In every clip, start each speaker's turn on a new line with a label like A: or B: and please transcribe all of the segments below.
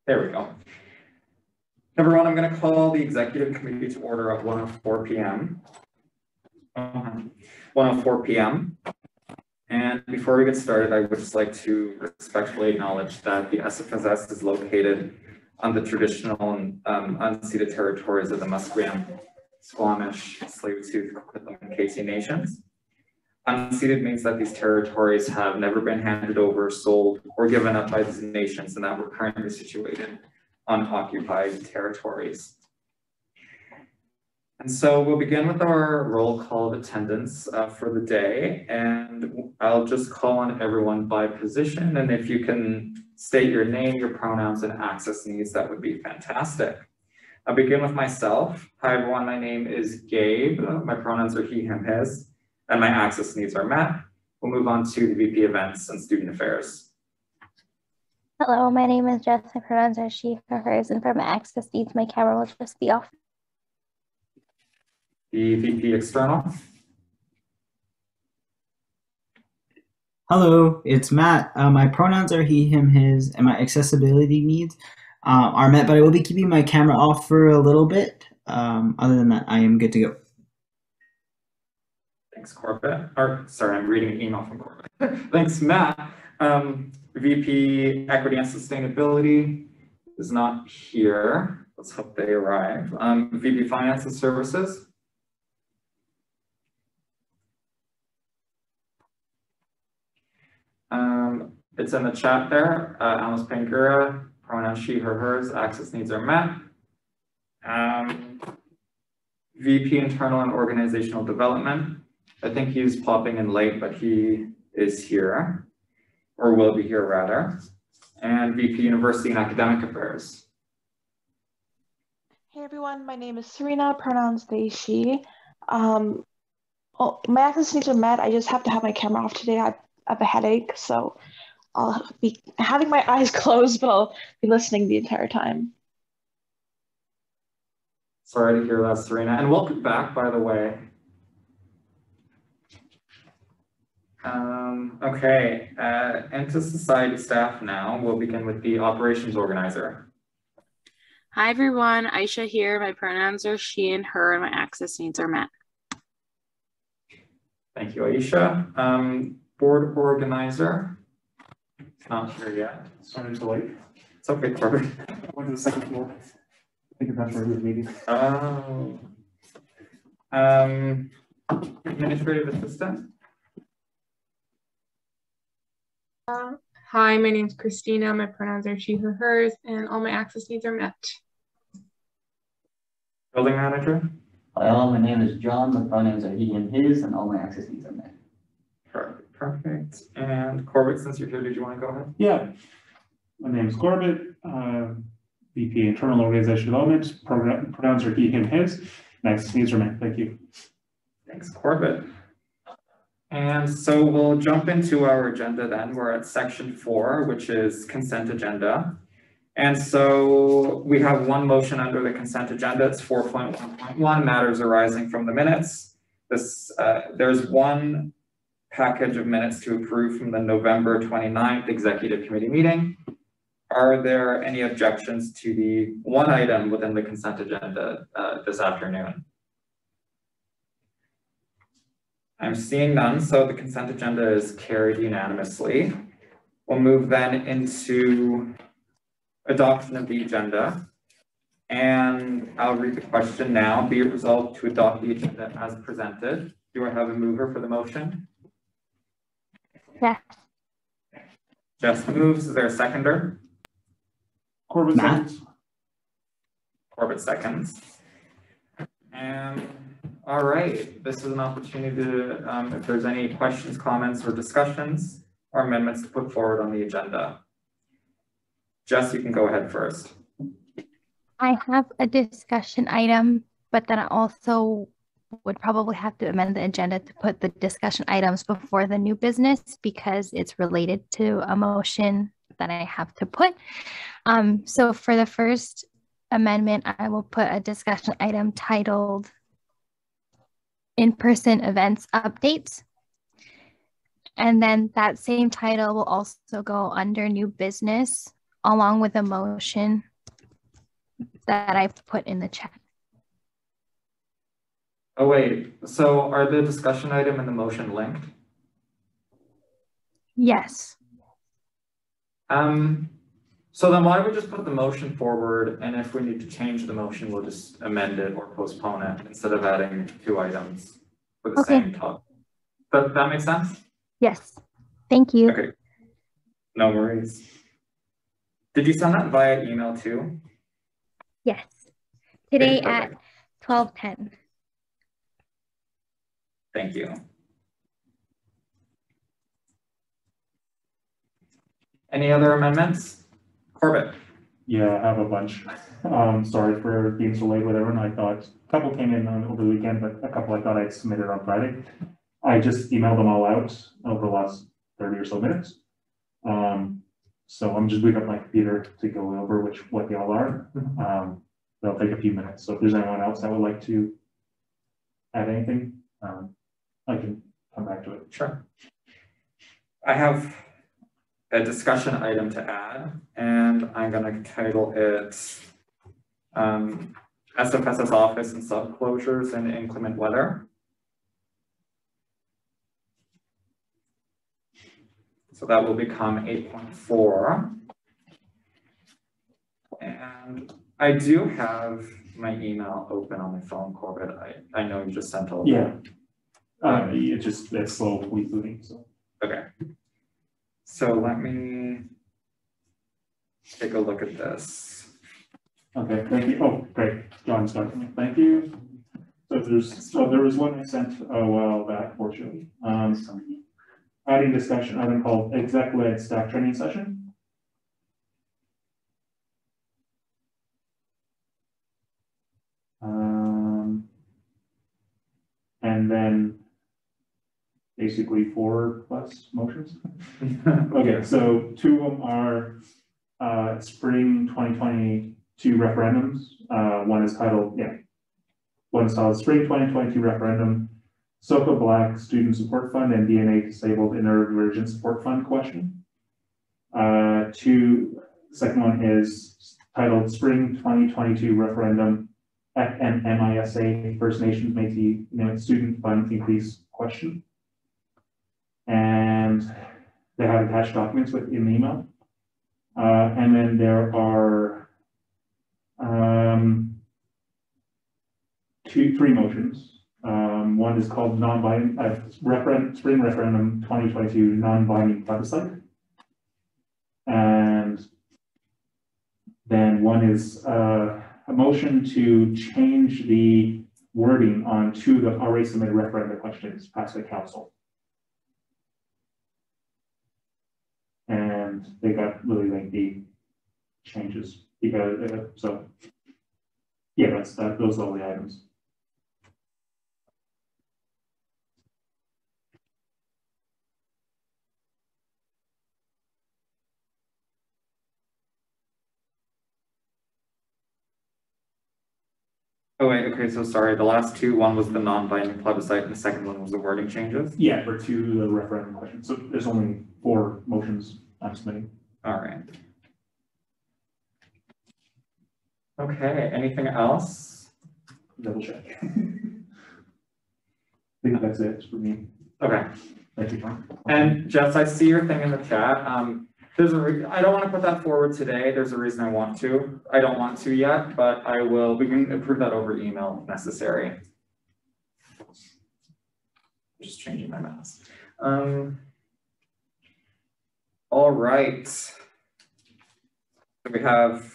A: There we go. Everyone, I'm going to call the executive committee to order at 1:04 p.m. 1:04 p.m. And before we get started, I would just like to respectfully acknowledge that the SFSS is located on the traditional and unceded territories of the Musqueam, Squamish, Tsleil-Waututh, Coquitlam, and Métis nations. Unceded means that these territories have never been handed over, sold, or given up by these nations, and that we're currently situated on occupied territories. And so we'll begin with our roll call of attendance for the day, and I'll just call on everyone by position, and if you can state your name, your pronouns, and access needs, that would be fantastic. I'll begin with myself. Hi everyone, my name is Gabe. My pronouns are he, him, his, and my access needs are met. We'll move on to the VP Events and Student Affairs.
B: Hello, my name is Jess. My pronouns are she, her, hers, and for my access needs, my camera will just be off.
A: The VP External.
C: Hello, it's Matt. My pronouns are he, him, his, and my accessibility needs are met, but I will be keeping my camera off for a little bit. Other than that, I am good to go.
A: Thanks, Corbett. Sorry, I'm reading an email from Corbett. Thanks, Matt. VP Equity and Sustainability is not here. Let's hope they arrive. VP Finance and Services. It's in the chat there. Alice Pangura, pronouns she, her, hers, access needs are met. VP Internal and Organizational Development. I think he's popping in late, but he is here, or will be here rather. And VP University and Academic Affairs.
D: Hey everyone, my name is Serena, pronouns they, she. My access needs are met. I just have to have my camera off today. I have a headache, so I'll be having my eyes closed, but I'll be listening the entire time.
A: Sorry to hear that, Serena, and welcome back, by the way. Okay, into society staff now. We'll begin with the operations organizer.
E: Hi everyone, Aisha here. My pronouns are she and her, and my access needs are met.
A: Thank you, Aisha. Board organizer. Not here yet.
F: Sorry to late.
A: It's okay, Corbett.
F: I went to the second floor. I think that's where we were meeting.
A: Administrative assistant.
G: Hi, my name's Christina. My pronouns are she, her, hers, and all my access needs are met.
A: Building manager.
H: Hi all, my name is John. My pronouns are he and his, and all my access needs are met.
A: Perfect. And Corbett, since you're here, did you want to go ahead?
F: Yeah. My name is Corbett, VP Internal Organization Development. Pronouns are he, him, his, and access needs are met. Thank you.
A: Thanks, Corbett. And so we'll jump into our agenda then. We're at section 4, which is consent agenda. And so we have one motion under the consent agenda. It's 4.1.1, matters arising from the minutes. There's one package of minutes to approve from the November 29th executive committee meeting. Are there any objections to the one item within the consent agenda this afternoon? I'm seeing none, so the consent agenda is carried unanimously. We'll move then into adoption of the agenda. And I'll read the question now. Be it resolved to adopt the agenda as presented. Do I have a mover for the motion?
B: Yes.
A: Jess moves. Is there a seconder?
F: Corbett seconds.
A: Corbett seconds. And all right, this is an opportunity to, if there's any questions, comments, or discussions or amendments to put forward on the agenda. Jess, you can go ahead first.
B: I have a discussion item, but then I also would probably have to amend the agenda to put the discussion items before the new business because it's related to a motion that I have to put. So for the first amendment, I will put a discussion item titled in-person events updates. And then that same title will also go under new business, along with a motion that I put in the chat.
A: Oh, wait, so are the discussion item and the motion linked?
B: Yes.
A: So then why don't we just put the motion forward, and if we need to change the motion, we'll just amend it or postpone it instead of adding two items for the
B: Okay.
A: same topic. But that makes sense?
B: Yes. Thank you.
A: Okay. No worries. Did you send that via email too?
B: Yes. Today
A: Okay,
B: at 12:10.
A: Thank you. Any other amendments? Corbett?
F: Yeah, I have a bunch. Sorry for being so late with everyone. I thought a couple came in over the weekend, but a couple I thought I'd submitted on Friday. I just emailed them all out over the last 30 or so minutes. So I'm just booting up my computer to go over what they all are. They'll take a few minutes. So if there's anyone else that would like to add anything, I can come back to it.
A: Sure. I have a discussion item to add, and I'm going to title it SFSS office and sub closures in inclement weather. So that will become 8.4. And I do have my email open on my phone, Corbett. I know you just sent all of
F: Yeah. It's slow rebooting. So.
A: Okay. So let me take a look at this.
F: Okay, thank you. Oh, great. John's starting it. Thank you. So there was one I sent a while back, fortunately. Adding discussion item called Exec-led staff training session. And then basically 4+ motions. Okay, so 2 of them are spring 2022 referendums. One is titled Spring 2022 Referendum, SoCo Black Student Support Fund and DNA Disabled Intervirgin Support Fund question. Second one is titled Spring 2022 Referendum FMMISA First Nations Métis Student Fund Increase question. And they have attached documents in the email. And then there are 3 motions. One is called non-binding Spring Referendum 2022 non-binding plebiscite. And then one is a motion to change the wording on 2 of the already submitted referendum questions passed by council. And they got really lengthy changes because yeah, those are all the items.
A: Oh wait, okay, so sorry, the last 2, one was the non-binding plebiscite and the second one was the wording changes?
F: Yeah, for 2 of the referendum questions. So there's only 4 motions I'm submitting.
A: All right. Okay, anything else?
F: Double check. I think that's it for me.
A: Okay.
F: Thank you, John.
A: And Jess, I see your thing in the chat. I don't want to put that forward today. There's a reason I want to. I don't want to yet, but I will. We can approve that over email if necessary. Just changing my mouse. All right. So we have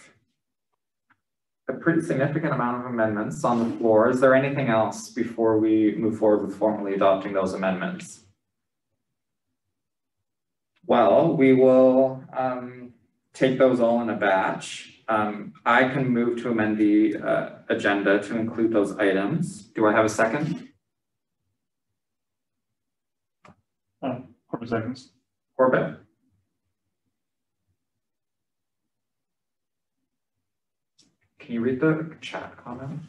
A: a pretty significant amount of amendments on the floor. Is there anything else before we move forward with formally adopting those amendments? Well, we will take those all in a batch. I can move to amend the agenda to include those items. Do I have a second?
F: Corbett seconds.
A: Corbett? Can you read the chat comment?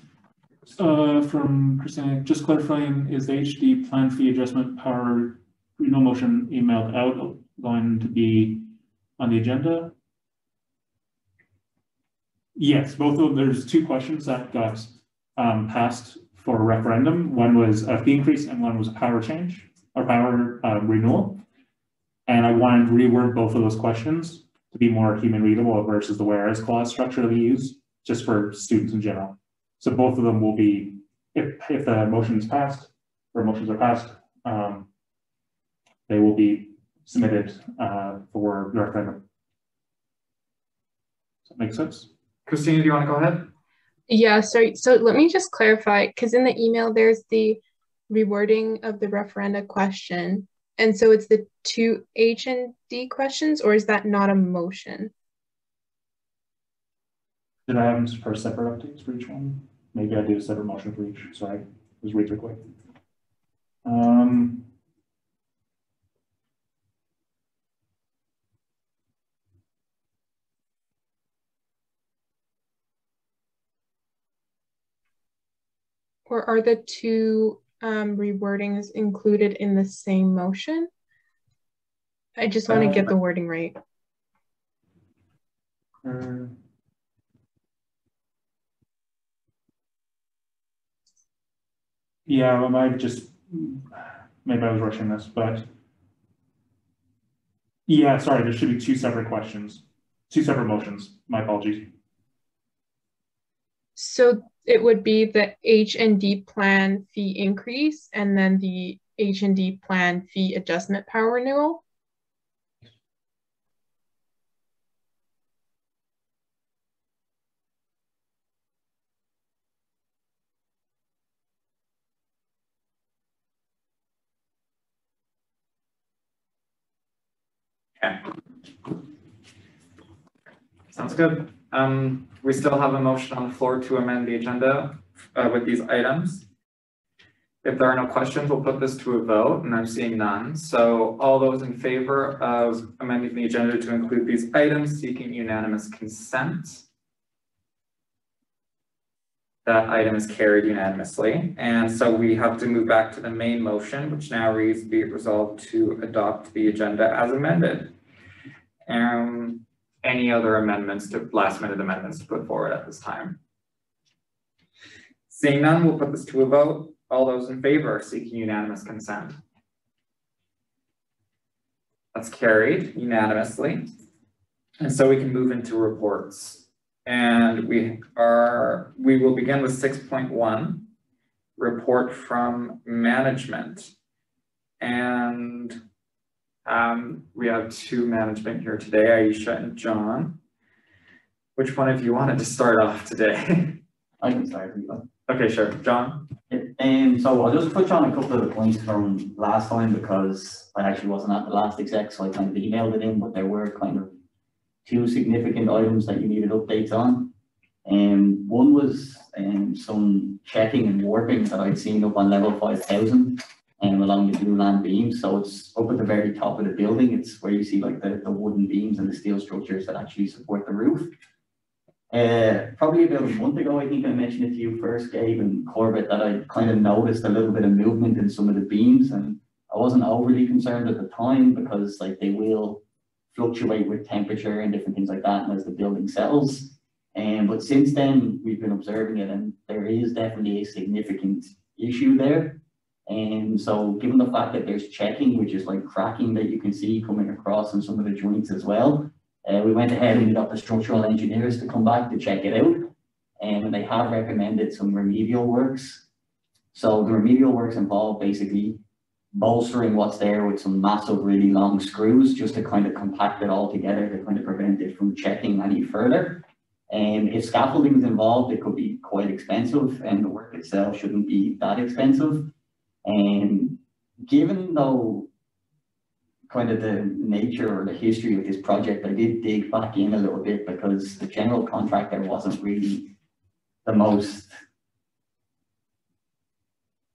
F: From Christina, just clarifying, is the HD plan fee adjustment power no motion emailed out going to be on the agenda? Yes, both of them. There's two questions that got passed for a referendum. One was a fee increase and one was a power change or power renewal. And I wanted to reword both of those questions to be more human readable versus the whereas clause structure that we use just for students in general. So both of them will be, if the motion is passed or motions are passed, they will be submitted for the referendum. Does that make sense?
A: Christina, do you want to go ahead?
G: Yeah, sorry. So let me just clarify, because in the email, there's the rewording of the referenda question. And so it's the two H and D questions, or is that not a motion?
F: Did I have them for separate updates for each one? Maybe I do a separate motion for each. Sorry, it was read too quick.
G: Or are the two rewordings included in the same motion? I just want to get the wording right.
F: Yeah, well, maybe I was rushing this, but yeah, sorry, there should be two separate questions, two separate motions. My apologies.
G: So it would be the H&D plan fee increase and then the H&D plan fee adjustment power renewal?
A: Okay. Sounds good. We still have a motion on the floor to amend the agenda with these items. If there are no questions, we'll put this to a vote, and I'm seeing none. So all those in favor of amending the agenda to include these items seeking unanimous consent, that item is carried unanimously. And so we have to move back to the main motion, which now reads, be it resolved to adopt the agenda as amended. Any other amendments to last minute amendments to put forward at this time? Seeing none, we'll put this to a vote. All those in favor seeking unanimous consent. That's carried unanimously. And so we can move into reports. And we will begin with 6.1, report from management. And we have two management here today, Aisha and John. Which one of you wanted to start off today?
H: I can start.
A: Okay, sure. John?
H: So I'll just touch on a couple of the points from last time because I actually wasn't at the last exec, so I kind of emailed it in, but there were kind of two significant items that you needed updates on. One was some checking and warping that I'd seen up on level 5000 along the blue land beams. So it's up at the very top of the building. It's where you see like the wooden beams and the steel structures that actually support the roof. Probably about a month ago, I think I mentioned it to you first, Gabe and Corbett, that I kind of noticed a little bit of movement in some of the beams, and I wasn't overly concerned at the time because like they will fluctuate with temperature and different things like that and as the building settles. But since then, we've been observing it, and there is definitely a significant issue there. And so given the fact that there's checking, which is like cracking that you can see coming across in some of the joints as well, we went ahead and we got the structural engineers to come back to check it out, and they have recommended some remedial works. So the remedial works involve basically bolstering what's there with some massive, really long screws just to kind of compact it all together to kind of prevent it from checking any further. And if scaffolding is involved, it could be quite expensive, and the work itself shouldn't be that expensive. And given though kind of the nature or the history of this project, I did dig back in a little bit because the general contractor wasn't really the most,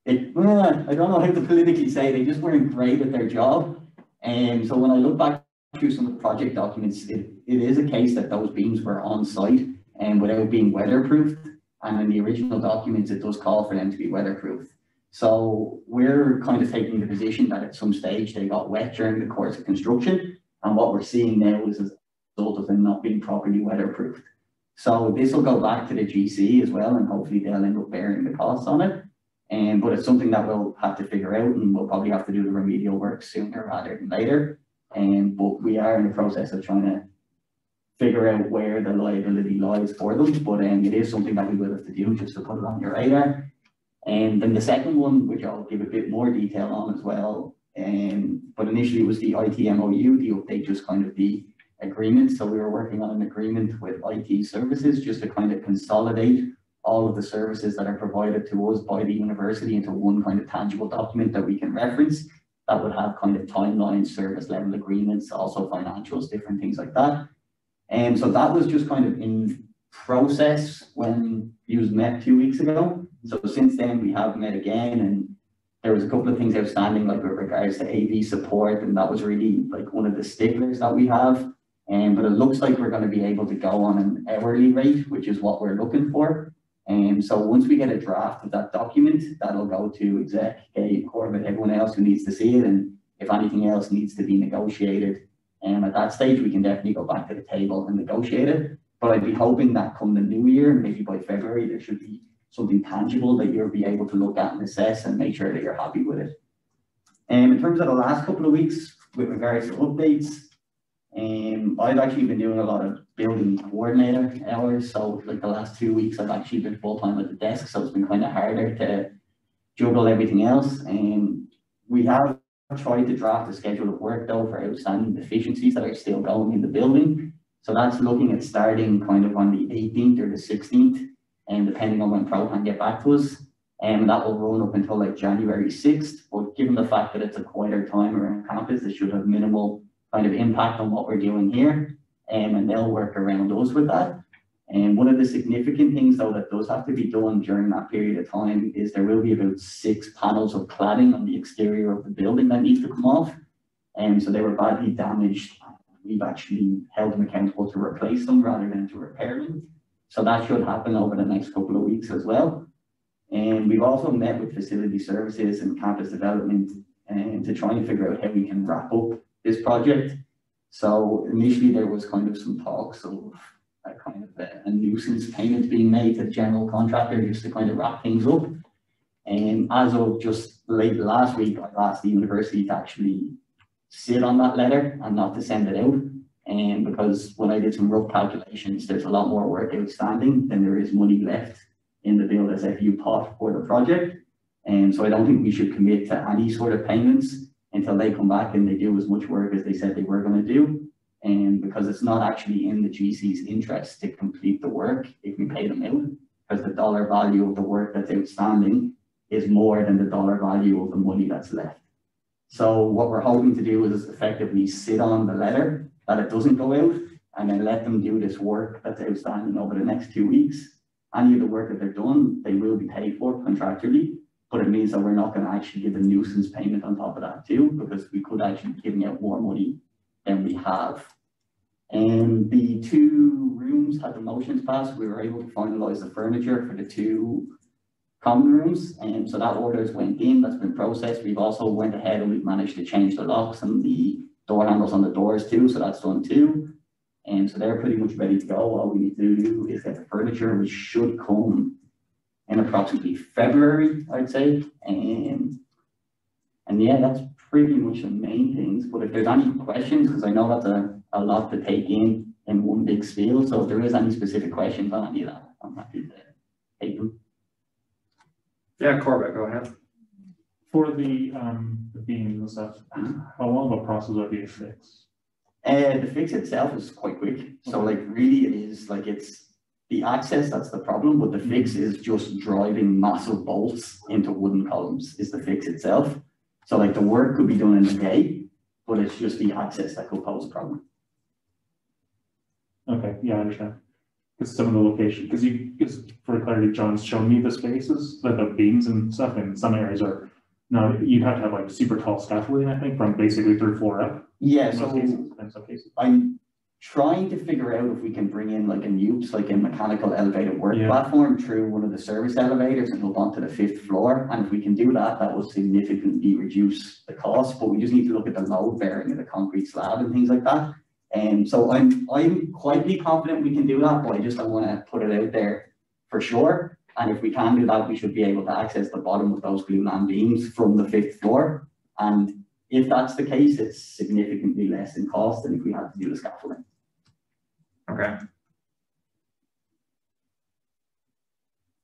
H: I don't know how to politically say, they just weren't great at their job. And so when I look back through some of the project documents, it is a case that those beams were on site and without being weatherproofed. And in the original documents, it does call for them to be weatherproofed. So we're kind of taking the position that at some stage they got wet during the course of construction. And what we're seeing now is as a result of them not being properly weatherproofed. So this will go back to the GC as well, and hopefully they'll end up bearing the costs on it. But it's something that we'll have to figure out, and we'll probably have to do the remedial work sooner rather than later. But we are in the process of trying to figure out where the liability lies for them. But it is something that we will have to do just to put it on your radar. And then the second one, which I'll give a bit more detail on as well, but initially was the IT MOU, the update, just kind of the agreement. So we were working on an agreement with IT services just to kind of consolidate all of the services that are provided to us by the university into one kind of tangible document that we can reference that would have kind of timelines, service level agreements, also financials, different things like that. And so that was just kind of in process when you met 2 weeks ago. So since then we have met again, and there was a couple of things outstanding, like with regards to AV support, and that was really like one of the sticklers that we have. But it looks like we're going to be able to go on an hourly rate, which is what we're looking for. So once we get a draft of that document, that'll go to Exec, Gabe, Corbett, everyone else who needs to see it. And if anything else needs to be negotiated, at that stage, we can definitely go back to the table and negotiate it. But I'd be hoping that come the new year, maybe by February, there should be something tangible that you'll be able to look at and assess and make sure that you're happy with it. In terms of the last couple of weeks, with regards to updates, I've actually been doing a lot of building coordinator hours. So like the last 2 weeks, I've actually been full-time at the desk. So it's been kind of harder to juggle everything else. We have tried to draft a schedule of work though for outstanding deficiencies that are still going in the building. So that's looking at starting kind of on the 18th or the 16th, and depending on when Pro can get back to us. And that will run up until like January 6th. But given the fact that it's a quieter time around campus, it should have minimal kind of impact on what we're doing here. And they'll work around us with that. And one of the significant things though that does have to be done during that period of time is there will be about 6 panels of cladding on the exterior of the building that needs to come off. And so they were badly damaged. We've actually held them accountable to replace them rather than to repair them. So that should happen over the next couple of weeks as well. And we've also met with facility services and campus development to try and figure out how we can wrap up this project. So initially there was kind of some talks of a nuisance payment being made to the general contractor just to kind of wrap things up. And as of just late last week, I've asked the university to actually sit on that letter and not to send it out. And because when I did some rough calculations, there's a lot more work outstanding than there is money left in the Build SFU pot for the project. And so I don't think we should commit to any sort of payments until they come back and they do as much work as they said they were going to do. And because it's not actually in the GC's interest to complete the work if we pay them out, because the dollar value of the work that's outstanding is more than the dollar value of the money that's left. So what we're hoping to do is effectively sit on the letter that it doesn't go out, and then let them do this work that's outstanding over the next 2 weeks. Any of the work that they're done, they will be paid for contractually, but it means that we're not going to actually give a nuisance payment on top of that too, because we could actually be giving out more money than we have. And the 2 rooms had the motions passed. We were able to finalize the furniture for the 2 common rooms, and so that orders went in, that's been processed. We've also went ahead and we've managed to change the locks and the door handles on the doors too, so that's done too. And so they're pretty much ready to go. All we need to do is get the furniture, which should come in approximately February, I'd say. And yeah, that's pretty much the main things. But if there's any questions, because I know that's a lot to take in one big spiel, so if there is any specific questions on any of that, I'm happy to take them.
A: Yeah, Corbett, go ahead.
F: For the beams and stuff, how long of a process would be to fix?
H: The fix itself is quite quick. So like really it is like it's the access that's the problem, but the fix is just driving massive bolts into wooden columns is the fix itself. So like the work could be done in a day, but it's just the access that could pose a problem.
F: Okay, yeah, I understand. Because some of the location, because for clarity, John's shown me the spaces, like the beams and stuff, and some areas are, no, you'd have to have like super tall scaffolding, I think, from basically 3rd floor up.
H: Yeah,
F: in
H: so
F: some cases.
H: I'm trying to figure out if we can bring in like a NUPS, like a mechanical elevated work platform through one of the service elevators and up onto the 5th floor. And if we can do that, that will significantly reduce the cost, but we just need to look at the load bearing of the concrete slab and things like that. So I'm quietly confident we can do that, but I just don't want to put it out there for sure. And if we can do that, we should be able to access the bottom of those glulam beams from the 5th floor. And if that's the case, it's significantly less in cost than if we had to do the scaffolding.
A: Okay.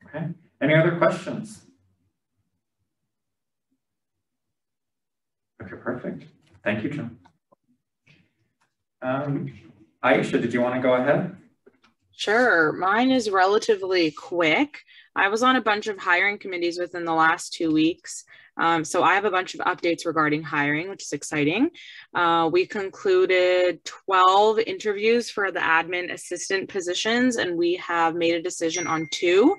A: Okay. Any other questions? Okay, perfect. Thank you, Jim. Aisha, did you want to go ahead?
E: Sure. Mine is relatively quick. I was on a bunch of hiring committees within the last 2 weeks. So I have a bunch of updates regarding hiring, which is exciting. We concluded 12 interviews for the admin assistant positions, and we have made a decision on 2.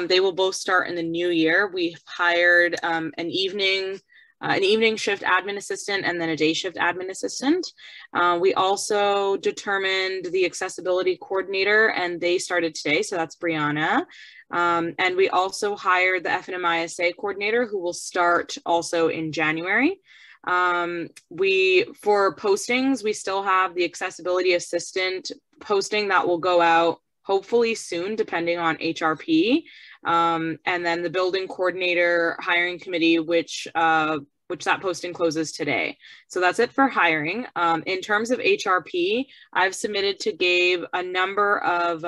E: They will both start in the new year. We've hired an evening shift admin assistant and then a day shift admin assistant. We also determined the accessibility coordinator, and they started today, so that's Brianna. And we also hired the FNMISA coordinator, who will start also in January. For postings, we still have the accessibility assistant posting that will go out hopefully soon, depending on HRP. And then the building coordinator hiring committee, which that posting closes today. So that's it for hiring. In terms of HRP, I've submitted to Gabe a number of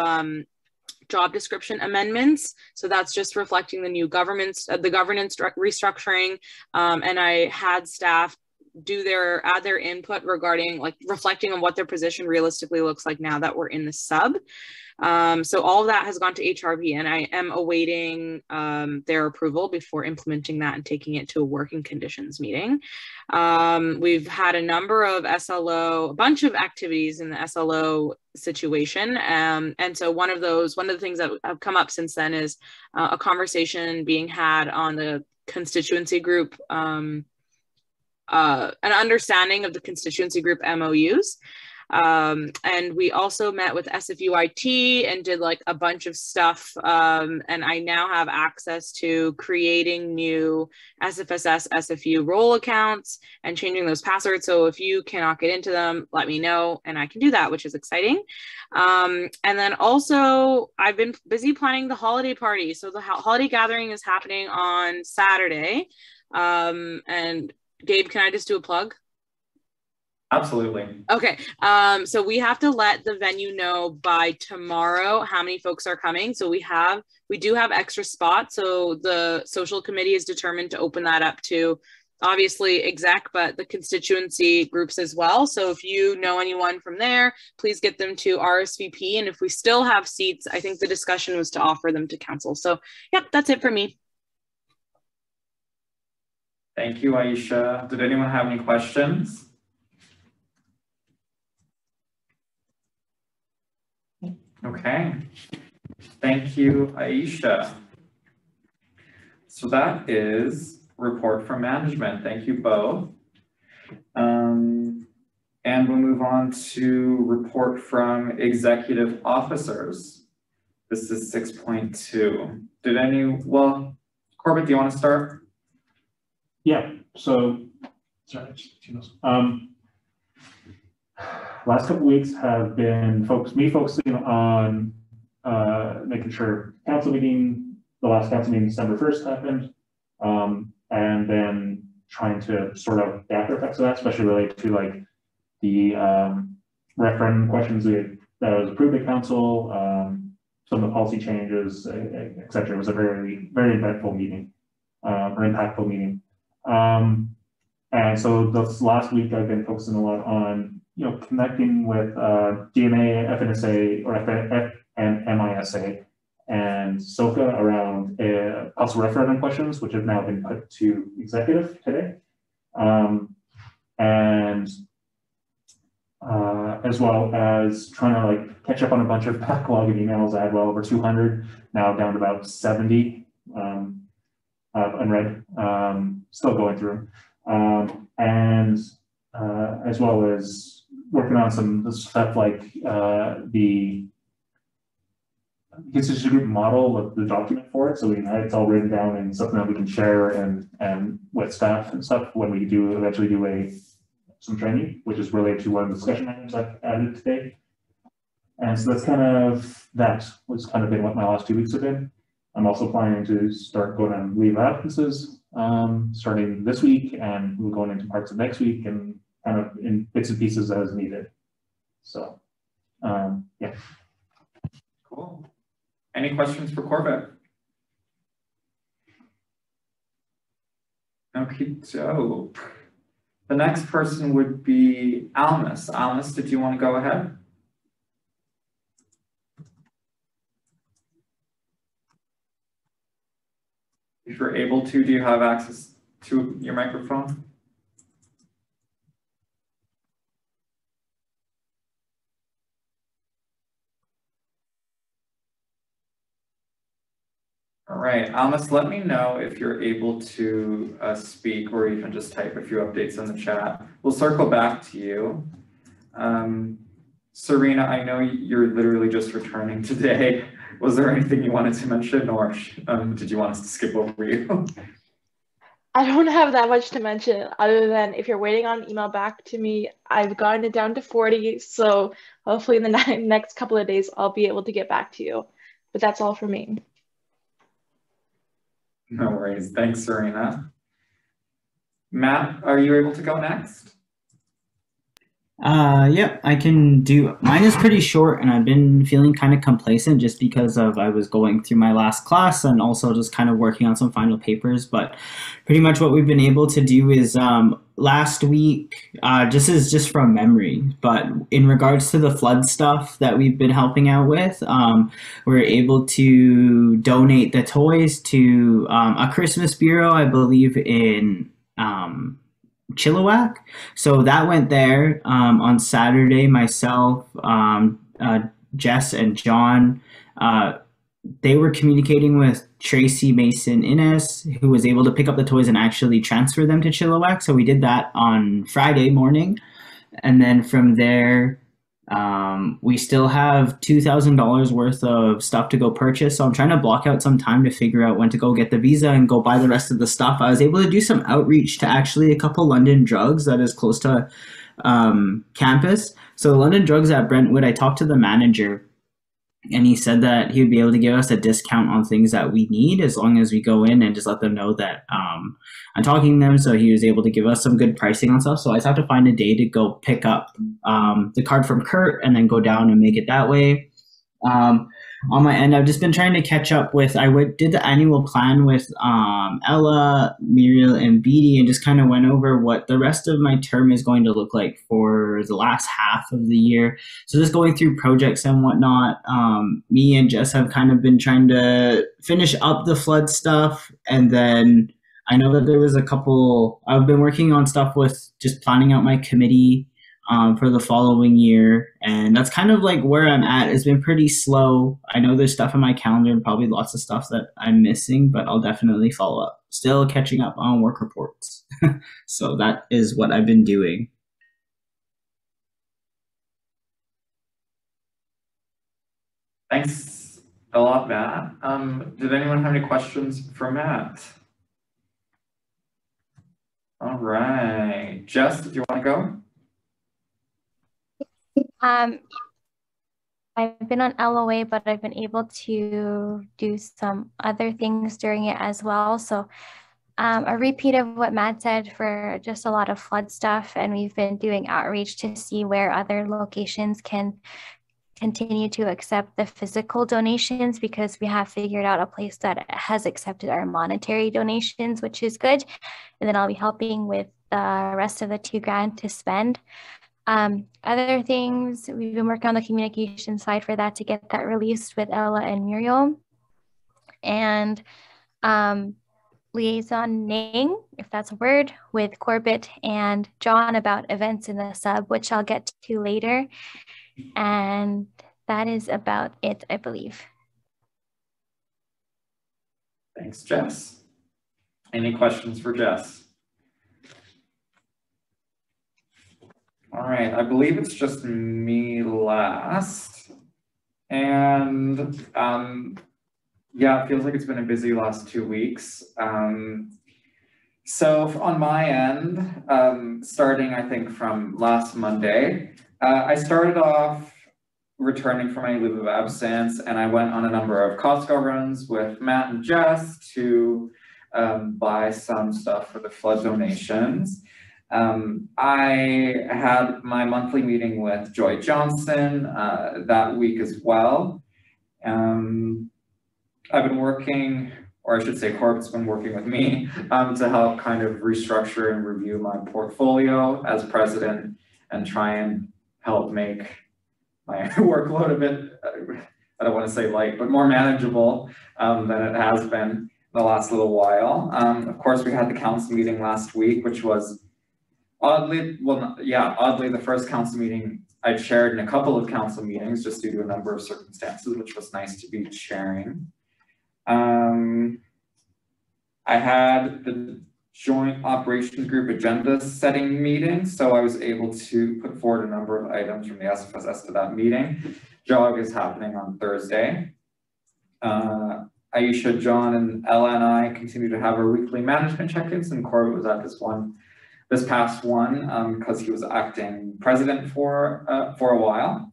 E: job description amendments. So that's just reflecting the new governance restructuring. And I had staff add their input regarding reflecting on what their position realistically looks like now that we're in the sub. So all of that has gone to HRP, and I am awaiting their approval before implementing that and taking it to a working conditions meeting. We've had a number of a bunch of activities in the SLO situation. And so one of the things that have come up since then is a conversation being had on the constituency group, an understanding of the constituency group MOUs. And we also met with SFUIT and did a bunch of stuff. And I now have access to creating new SFSS SFU role accounts and changing those passwords. So if you cannot get into them, let me know and I can do that, which is exciting. And then also I've been busy planning the holiday party. So the holiday gathering is happening on Saturday. And Gabe, can I just do a plug?
A: Absolutely.
E: Okay. So we have to let the venue know by tomorrow how many folks are coming. So we do have extra spots. So the social committee is determined to open that up to obviously exec, but the constituency groups as well. So if you know anyone from there, please get them to RSVP. And if we still have seats, I think the discussion was to offer them to council. So yep, that's it for me.
A: Thank you, Aisha. Did anyone have any questions? Okay, thank you, Aisha. So that is report from management. Thank you both. And we'll move on to report from executive officers. This is 6.2. Corbett, do you want to start?
F: Yeah, so, sorry, last couple of weeks have been focusing on making sure the last council meeting December 1st happened, and then trying to sort out the after effects of that, especially related to the referendum questions that was approved at council, some of the policy changes, etc. It was a very, very eventful meeting, or impactful meeting. And so this last week I've been focusing a lot on connecting with DMA, FNSA, or FNMISA, and SOCA around possible referendum questions, which have now been put to executive today. And as well as trying to catch up on a bunch of backlog of emails. I had well over 200, now down to about 70 unread, still going through. And as well as working on some stuff like the constituency group model of the document for it. So it's all written down and something that we can share and with staff and stuff when we eventually do a some training, which is related to one of the discussion items I've added today. And so that's kind of, that was kind of been what my last 2 weeks have been. I'm also planning to start going on leave of absences, starting this week, and we're going into parts of next week, and kind of in bits and pieces as needed. So, yeah.
A: Cool. Any questions for Corbett? Okay, so the next person would be Almus. Almus, did you want to go ahead? If you're able to, do you have access to your microphone? All right, Almus, let me know if you're able to speak, or even just type a few updates in the chat. We'll circle back to you. Serena, I know you're literally just returning today. Was there anything you wanted to mention, or did you want us to skip over you?
D: I don't have that much to mention other than if you're waiting on an email back to me, I've gotten it down to 40. So hopefully in the next couple of days, I'll be able to get back to you. But that's all for me.
A: No worries. Thanks, Serena. Matt, are you able to go next?
C: Yep, I can do. Mine is pretty short, and I've been feeling kind of complacent just because of I was going through my last class and also just kind of working on some final papers. But pretty much what we've been able to do is last week, just from memory, but in regards to the flood stuff that we've been helping out with, we're able to donate the toys to a Christmas bureau, I believe in Chilliwack. So that went there on Saturday. Myself, Jess and John, they were communicating with Tracy Mason Innes, who was able to pick up the toys and actually transfer them to Chilliwack. So we did that on Friday morning. And then from there, we still have $2,000 worth of stuff to go purchase. So I'm trying to block out some time to figure out when to go get the visa and go buy the rest of the stuff. I was able to do some outreach to actually a couple London Drugs that is close to campus. So London Drugs at Brentwood, I talked to the manager, and he said that he would be able to give us a discount on things that we need as long as we go in and just let them know that I'm talking to them. So he was able to give us some good pricing on stuff. So I just have to find a day to go pick up the card from Kurt and then go down and make it that way. On my end, I've just been trying to catch up with, did the annual plan with Ella, Muriel, and Beatty, and just kind of went over what the rest of my term is going to look like for the last half of the year. So just going through projects and whatnot. Me and Jess have kind of been trying to finish up the flood stuff, and then I know that there was a couple, I've been working on stuff with just planning out my committee for the following year, and that's kind of like where I'm at. It's been pretty slow. I know there's stuff in my calendar and probably lots of stuff that I'm missing, but I'll definitely follow up. Still catching up on work reports. So that is what I've been doing.
A: Thanks a lot, Matt. Did anyone have any questions for Matt? All right, Jess, did you want to go?
B: I've been on LOA, but I've been able to do some other things during it as well. So a repeat of what Matt said for just a lot of flood stuff. And we've been doing outreach to see where other locations can continue to accept the physical donations, because we have figured out a place that has accepted our monetary donations, which is good. And then I'll be helping with the rest of the $2,000 to spend. Other things, we've been working on the communication side for that to get that released with Ella and Muriel. And liaisoning, if that's a word, with Corbett and John about events in the sub, which I'll get to later. And that is about it, I believe.
A: Thanks, Jess. Any questions for Jess? All right, I believe it's just me last. And yeah, it feels like it's been a busy last 2 weeks. So on my end, starting I think from last Monday, I started off returning from my leave of absence, and I went on a number of Costco runs with Matt and Jess to buy some stuff for the flood donations. I had my monthly meeting with Joy Johnson that week as well. I've been working, or I should say Corb's been working with me to help kind of restructure and review my portfolio as president and try and help make my workload a bit, I don't want to say light, but more manageable than it has been the last little while. Of course, we had the council meeting last week, which was oddly the first council meeting I'd shared in a couple of council meetings just due to a number of circumstances, which was nice to be sharing. I had the joint operations group agenda setting meeting, so I was able to put forward a number of items from the SFSS to that meeting. JOG is happening on Thursday. Aisha, John, and Ella and I continue to have our weekly management check-ins, and Corbett was at this past one because he was acting president for a while.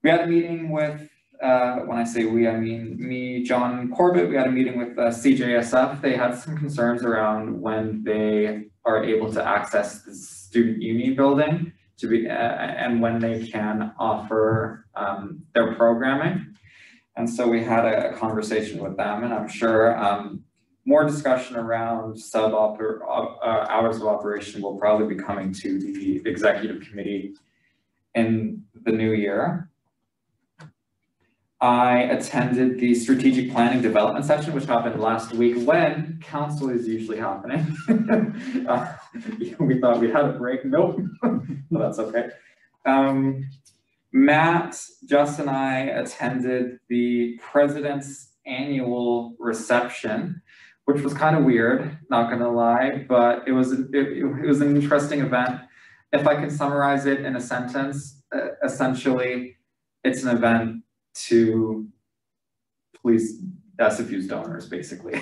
A: We had a meeting with, when I say we, I mean me, John, and Corbett. We had a meeting with CJSF. They had some concerns around when they are able to access the student union building and when they can offer their programming. And so we had a conversation with them, and I'm sure more discussion around hours of operation will probably be coming to the executive committee in the new year. I attended the strategic planning development session, which happened last week when council is usually happening. We thought we had a break. Nope, no, that's okay. Matt, Jess, and I attended the president's annual reception, which was kind of weird, not gonna lie, but it was an interesting event. If I can summarize it in a sentence, essentially, it's an event to please SFU's donors, basically.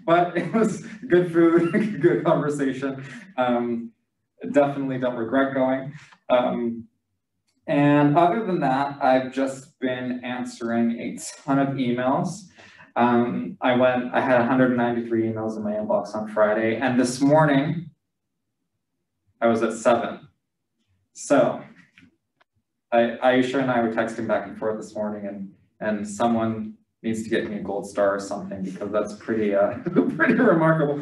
A: But it was good food, good conversation. Definitely don't regret going. And other than that, I've just been answering a ton of emails. I had 193 emails in my inbox on Friday, and this morning I was at 7. So Aisha and I were texting back and forth this morning, and someone needs to get me a gold star or something, because that's pretty pretty remarkable.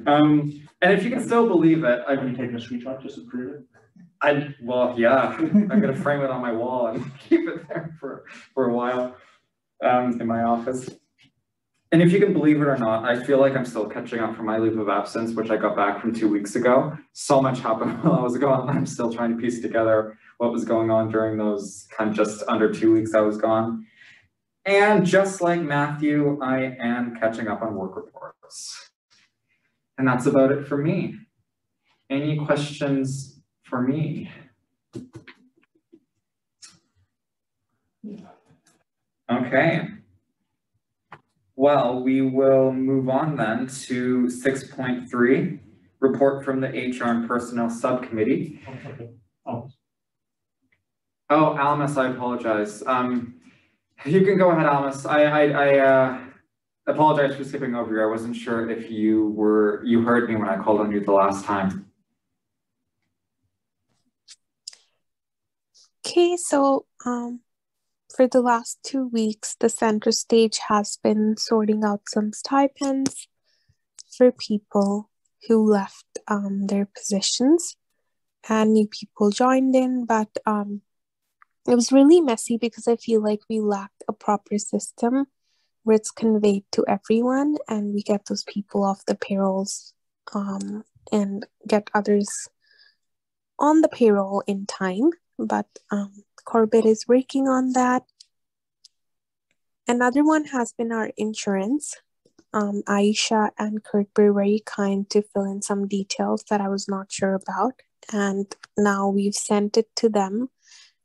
A: And if you can still believe it,
F: Have you taken a screenshot just to prove it?
A: Well, yeah, I'm gonna frame it on my wall and keep it there for a while in my office. And if you can believe it or not, I feel like I'm still catching up from my leave of absence, which I got back from 2 weeks ago. So much happened while I was gone. I'm still trying to piece together what was going on during those kind of just under 2 weeks I was gone. And just like Matthew, I am catching up on work reports. And that's about it for me. Any questions for me? Okay. Well, we will move on then to 6.3, report from the Hr Personnel Subcommittee.
F: Okay.
A: Oh, Almas, I apologize. You can go ahead, Almas. I apologize for skipping over you. I wasn't sure if you heard me when I called on you the last time.
I: Okay, so for the last 2 weeks, the center stage has been sorting out some stipends for people who left their positions, and new people joined in, but it was really messy because I feel like we lacked a proper system where it's conveyed to everyone and we get those people off the payrolls and get others on the payroll in time. But Corbett is working on that. Another one has been our insurance. Aisha and Kurt were very kind to fill in some details that I was not sure about, and now we've sent it to them.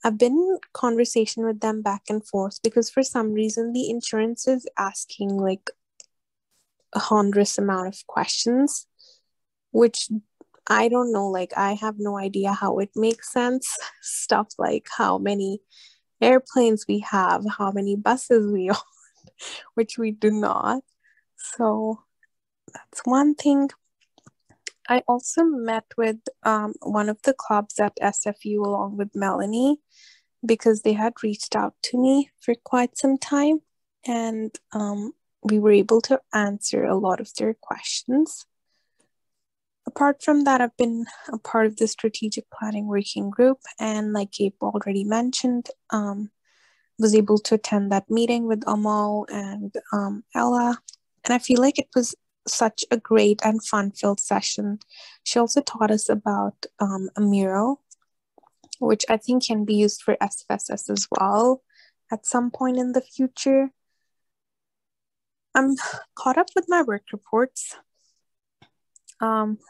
I: I've been in conversation with them back and forth because for some reason the insurance is asking like a onerous amount of questions, which I don't know, like I have no idea how it makes sense. Stuff like how many airplanes we have, how many buses we own, which we do not. So that's one thing. I also met with one of the clubs at SFU along with Melanie, because they had reached out to me for quite some time, and we were able to answer a lot of their questions. Apart from that, I've been a part of the strategic planning working group, and like Gabe already mentioned, was able to attend that meeting with Amal and Ella, and I feel like it was such a great and fun-filled session. She also taught us about a mural, which I think can be used for SFSS as well at some point in the future. I'm caught up with my work reports.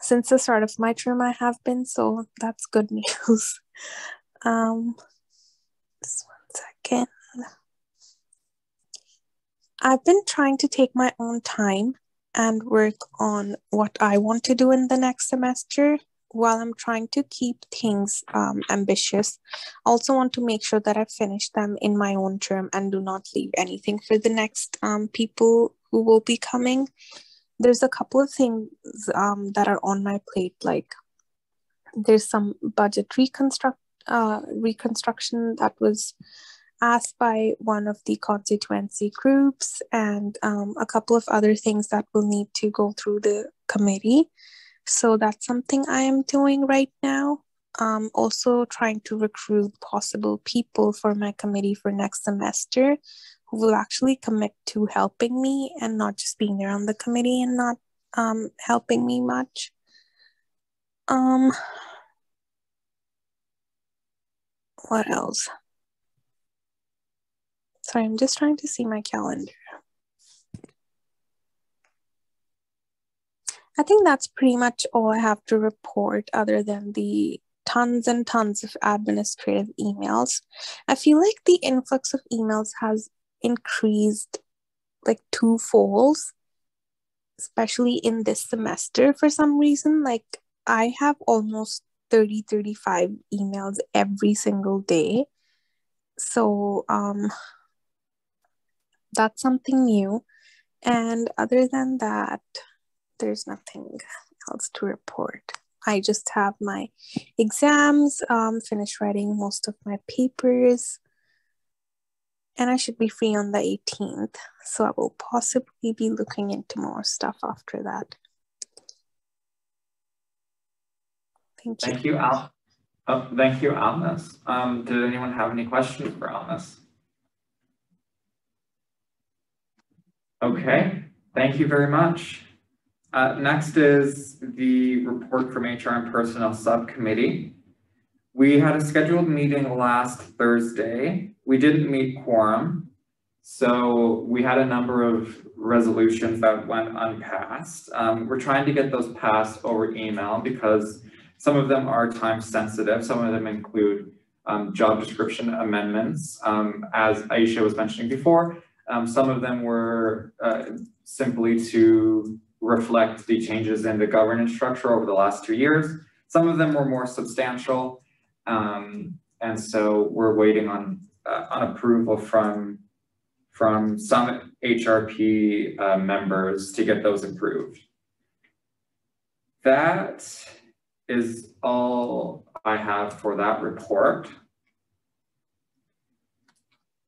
I: Since the start of my term I have been, so that's good news. Just one second. I've been trying to take my own time and work on what I want to do in the next semester while I'm trying to keep things ambitious. I also want to make sure that I finish them in my own term and do not leave anything for the next people who will be coming. There's a couple of things that are on my plate, like there's some budget reconstruction that was asked by one of the constituency groups, and a couple of other things that will need to go through the committee. So that's something I am doing right now. Also trying to recruit possible people for my committee for next semester who will actually commit to helping me and not just being there on the committee and not helping me much. What else? Sorry, I'm just trying to see my calendar. I think that's pretty much all I have to report, other than the tons and tons of administrative emails. I feel like the influx of emails has increased like twofolds, especially in this semester for some reason. Like I have almost 35 emails every single day. So that's something new. And other than that, there's nothing else to report. I just have my exams, finished writing most of my papers, and I should be free on the 18th. So I will possibly be looking into more stuff after that. Thank you.
A: Thank you, Al. Oh, thank you, Almas. Did anyone have any questions for Almas? Okay, thank you very much. Next is the report from HR and Personnel Subcommittee. We had a scheduled meeting last Thursday. We didn't meet quorum, so we had a number of resolutions that went unpassed. We're trying to get those passed over email because some of them are time sensitive. Some of them include job description amendments. As Aisha was mentioning before, some of them were simply to reflect the changes in the governance structure over the last 2 years. Some of them were more substantial, and so we're waiting on approval from some HRP members to get those approved. That is all I have for that report.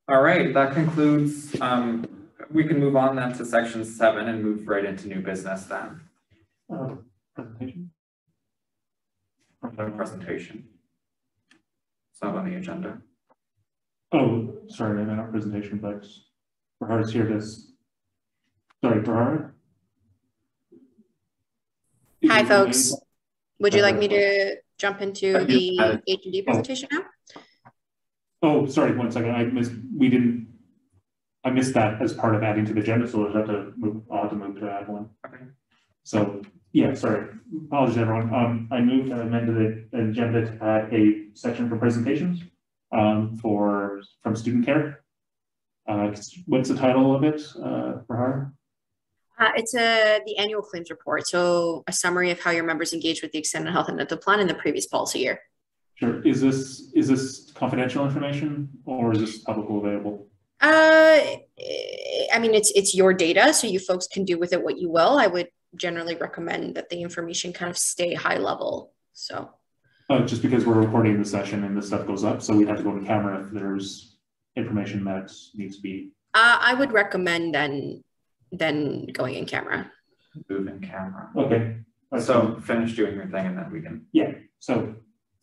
A: All right, that concludes, we can move on then to section 7 and move right into new business then.
F: Presentation?
A: No presentation. It's not on the agenda.
F: Oh, sorry, not presentation, but Prahar's here to, sorry, Prahar?
J: Hi, folks. Would you like me to jump into the H&D presentation now?
F: Oh, sorry, 1 second. I missed that as part of adding to the agenda, so I'll have to move to add one.
A: Okay.
F: So yeah, sorry. Apologies, everyone. I moved to amend the agenda to add a section for presentations from student care. What's the title of it, Prahar?
J: It's the annual claims report. So a summary of how your members engage with the extended health and dental plan in the previous policy year.
F: Sure. Is this confidential information or is this publicly available?
J: I mean, it's your data, so you folks can do with it what you will. I would generally recommend that the information kind of stay high level. So.
F: Oh, just because we're recording the session and this stuff goes up, so we'd have to go to camera if there's information that needs to be.
J: I would recommend then going in camera.
A: Move in camera.
F: Okay.
A: So finish doing your thing and then we can.
F: Yeah. So,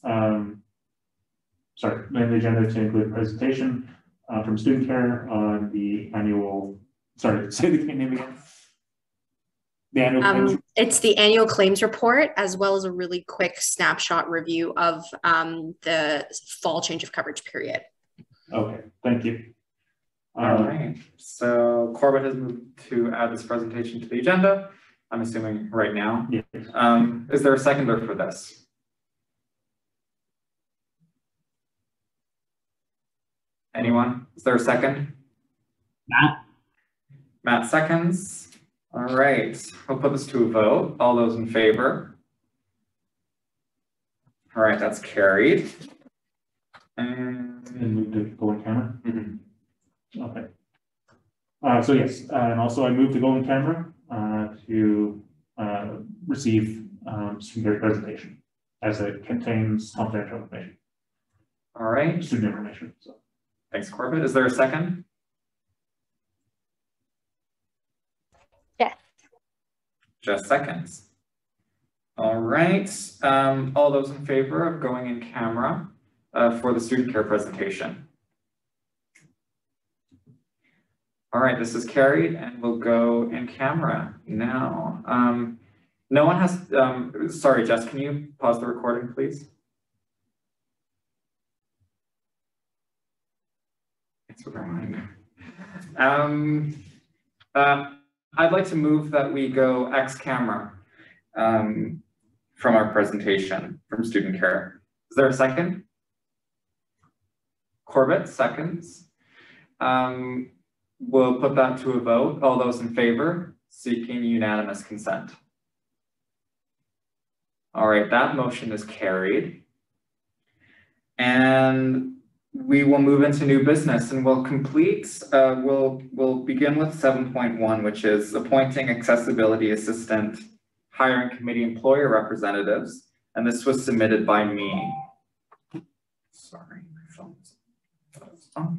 F: sorry, amend the agenda to include presentation from student care on the annual. Sorry, say the name again. The annual.
J: It's the annual claims report, as well as a really quick snapshot review of the fall change of coverage period.
F: Okay, thank you.
A: All right, so Corbett has moved to add this presentation to the agenda. I'm assuming right now.
F: Yes.
A: Is there a seconder for this? Anyone? Is there a second?
C: Matt.
A: Matt seconds. All right, we'll put this to a vote. All those in favor? All right, that's carried.
F: And move to go in camera.
A: Mm-hmm.
F: Okay. So yes, and also I moved to go in camera to receive student care presentation as it contains confidential information.
A: All right.
F: Student information. So.
A: Thanks, Corbett. Is there a second?
B: Yes.
A: Just seconds. All right. All those in favor of going in camera for the student care presentation? All right, this is carried and we'll go in camera now. No one has, sorry, Jess, can you pause the recording, please? It's recording. I'd like to move that we go ex camera from our presentation from student care. Is there a second? Corbett, seconds. We'll put that to a vote. All those in favor, seeking unanimous consent. All right, that motion is carried. And we will move into new business and we'll complete, we'll begin with 7.1, which is appointing accessibility assistant hiring committee employer representatives. And this was submitted by me. Sorry, my phone's off.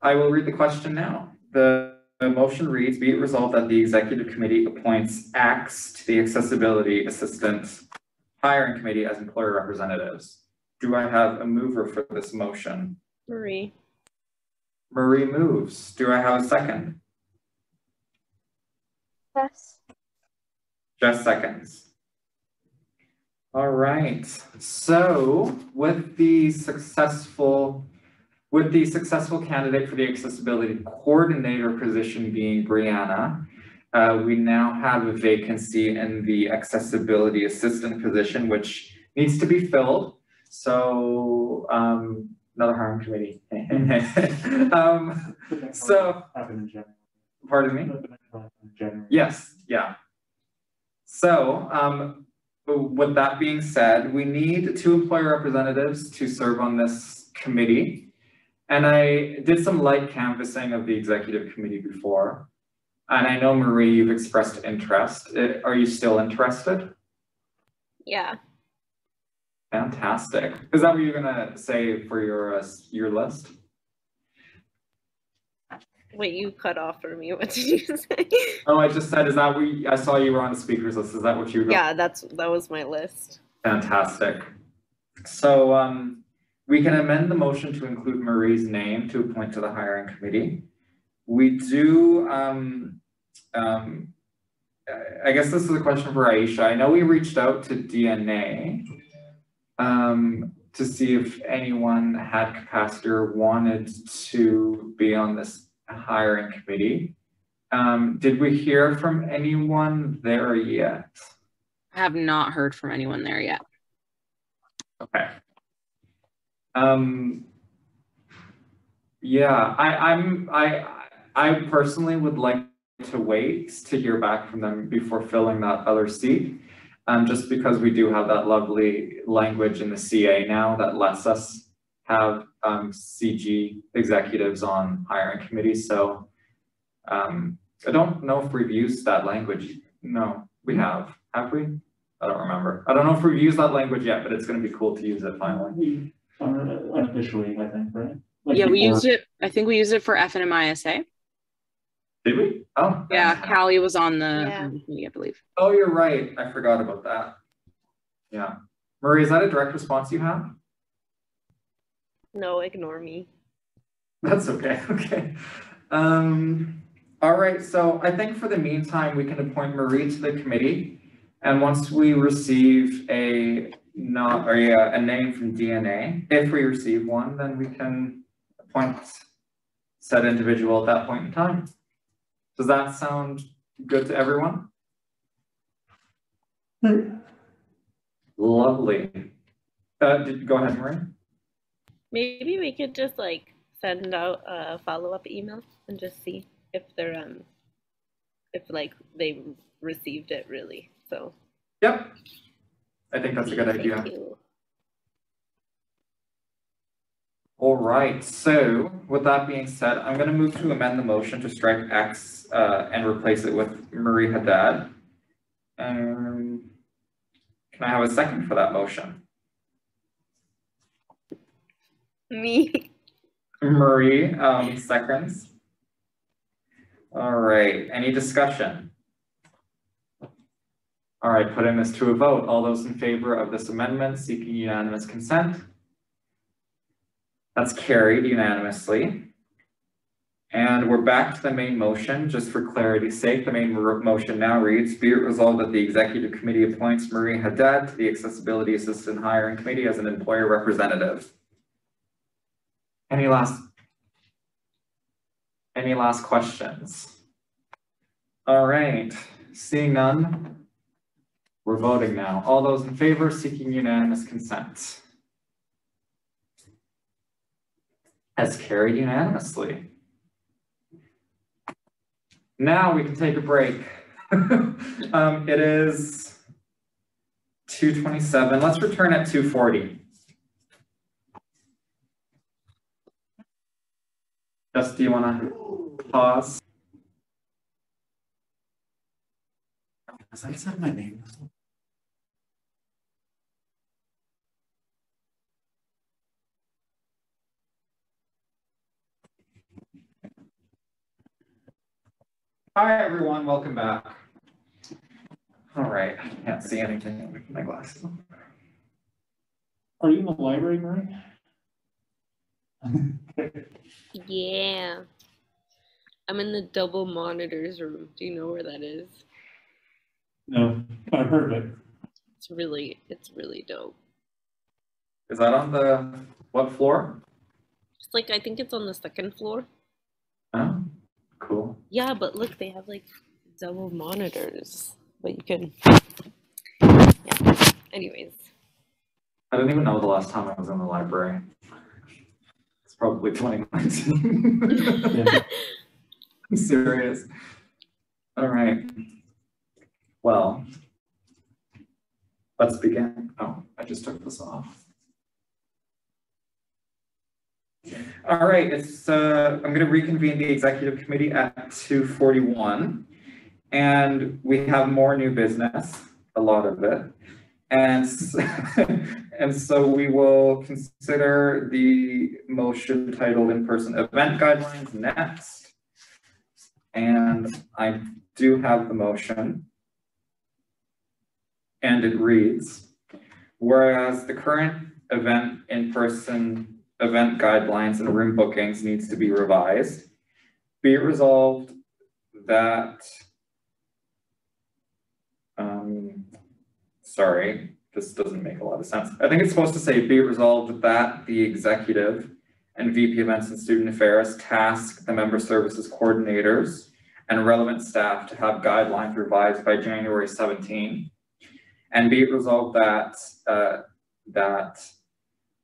A: I will read the question now. The motion reads, be it resolved that the executive committee appoints ACTS to the accessibility assistant hiring committee as employer representatives. Do I have a mover for this motion?
E: Marie.
A: Marie moves. Do I have a second?
B: Yes.
A: Just seconds. All right. So with the successful candidate for the accessibility coordinator position being Brianna, we now have a vacancy in the accessibility assistant position, which needs to be filled. So another hiring committee. So, pardon me? Yes, yeah. So with that being said, we need 2 employer representatives to serve on this committee. And I did some light canvassing of the executive committee before. And I know, Marie, you've expressed interest. Are you still interested?
E: Yeah.
A: Fantastic. Is that what you're gonna say for your list?
K: Wait, you cut off for me. What did you say?
A: Oh, I just said, is that what I saw you were on the speakers list? Is that what you?
K: Yeah, that was my list.
A: Fantastic. So we can amend the motion to include Marie's name to appoint to the hiring committee. We do. I guess this is a question for Aisha. I know we reached out to DNA. To see if anyone had capacity or wanted to be on this hiring committee. Did we hear from anyone there yet?
E: I have not heard from anyone there yet.
A: Okay. Yeah, I personally would like to wait to hear back from them before filling that other seat. Just because we do have that lovely language in the CA now that lets us have CG executives on hiring committees. So I don't know if we've used that language. No, we have we? I don't remember. I don't know if we've used that language yet, but it's going to be cool to use it finally.
F: Unofficially, I think, right? Like
E: yeah, we
F: before.
E: used it. I think we used it for FNMISA.
A: Did we? Oh.
E: Yeah, Callie was on the
K: Yeah.
E: committee, I believe.
A: Oh, you're right. I forgot about that. Yeah. Marie, is that a direct response you have?
K: No, ignore me.
A: That's okay. Okay. All right. So I think for the meantime, we can appoint Marie to the committee. And once we receive a name from DNA, if we receive one, then we can appoint said individual at that point in time. Does that sound good to everyone? Lovely. Go ahead, Marie.
K: Maybe we could just like send out a follow-up email and just see if they're if like they received it really. So
A: yep, I think that's a good idea.
K: Thank you.
A: All right, so with that being said, I'm going to move to amend the motion to strike X and replace it with Marie Haddad. Can I have a second for that motion?
K: Me.
A: Marie, seconds. All right, any discussion? All right, putting this to a vote. All those in favor of this amendment seeking unanimous consent? That's carried unanimously. And we're back to the main motion. Just for clarity's sake, the main motion now reads, be it resolved that the Executive Committee appoints Marie Haddad to the Accessibility Assistant Hiring Committee as an employer representative. Any last questions? All right, seeing none, we're voting now. All those in favor seeking unanimous consent? Has carried unanimously. Now we can take a break. It is 2:27. Let's return at 2:40. Jess, do you want to pause?
F: Has I said my name?
A: Hi everyone, welcome back. All right, I can't see anything with my glasses.
F: Are you in the library, Marie?
K: Yeah. I'm in the double monitors room. Do you know where that is?
F: No, I've heard of it.
K: It's really dope.
A: Is that on the, what floor?
K: It's like, I think it's on the second floor.
A: Oh, cool.
K: Yeah, but look, they have like double monitors, but you can, yeah. Anyways.
A: I don't even know the last time I was in the library. It's probably 2019. I'm serious. All right. Well, let's begin. Oh, I just took this off. All right, I'm going to reconvene the executive committee at 2:41, and we have more new business, a lot of it, and so we will consider the motion titled in-person event guidelines next, and I do have the motion, and it reads, whereas the current in-person event guidelines and room bookings needs to be revised, be it resolved that, sorry, this doesn't make a lot of sense. I think it's supposed to say, be it resolved that the executive and VP events and student affairs task the member services coordinators and relevant staff to have guidelines revised by January 17. And be it resolved that,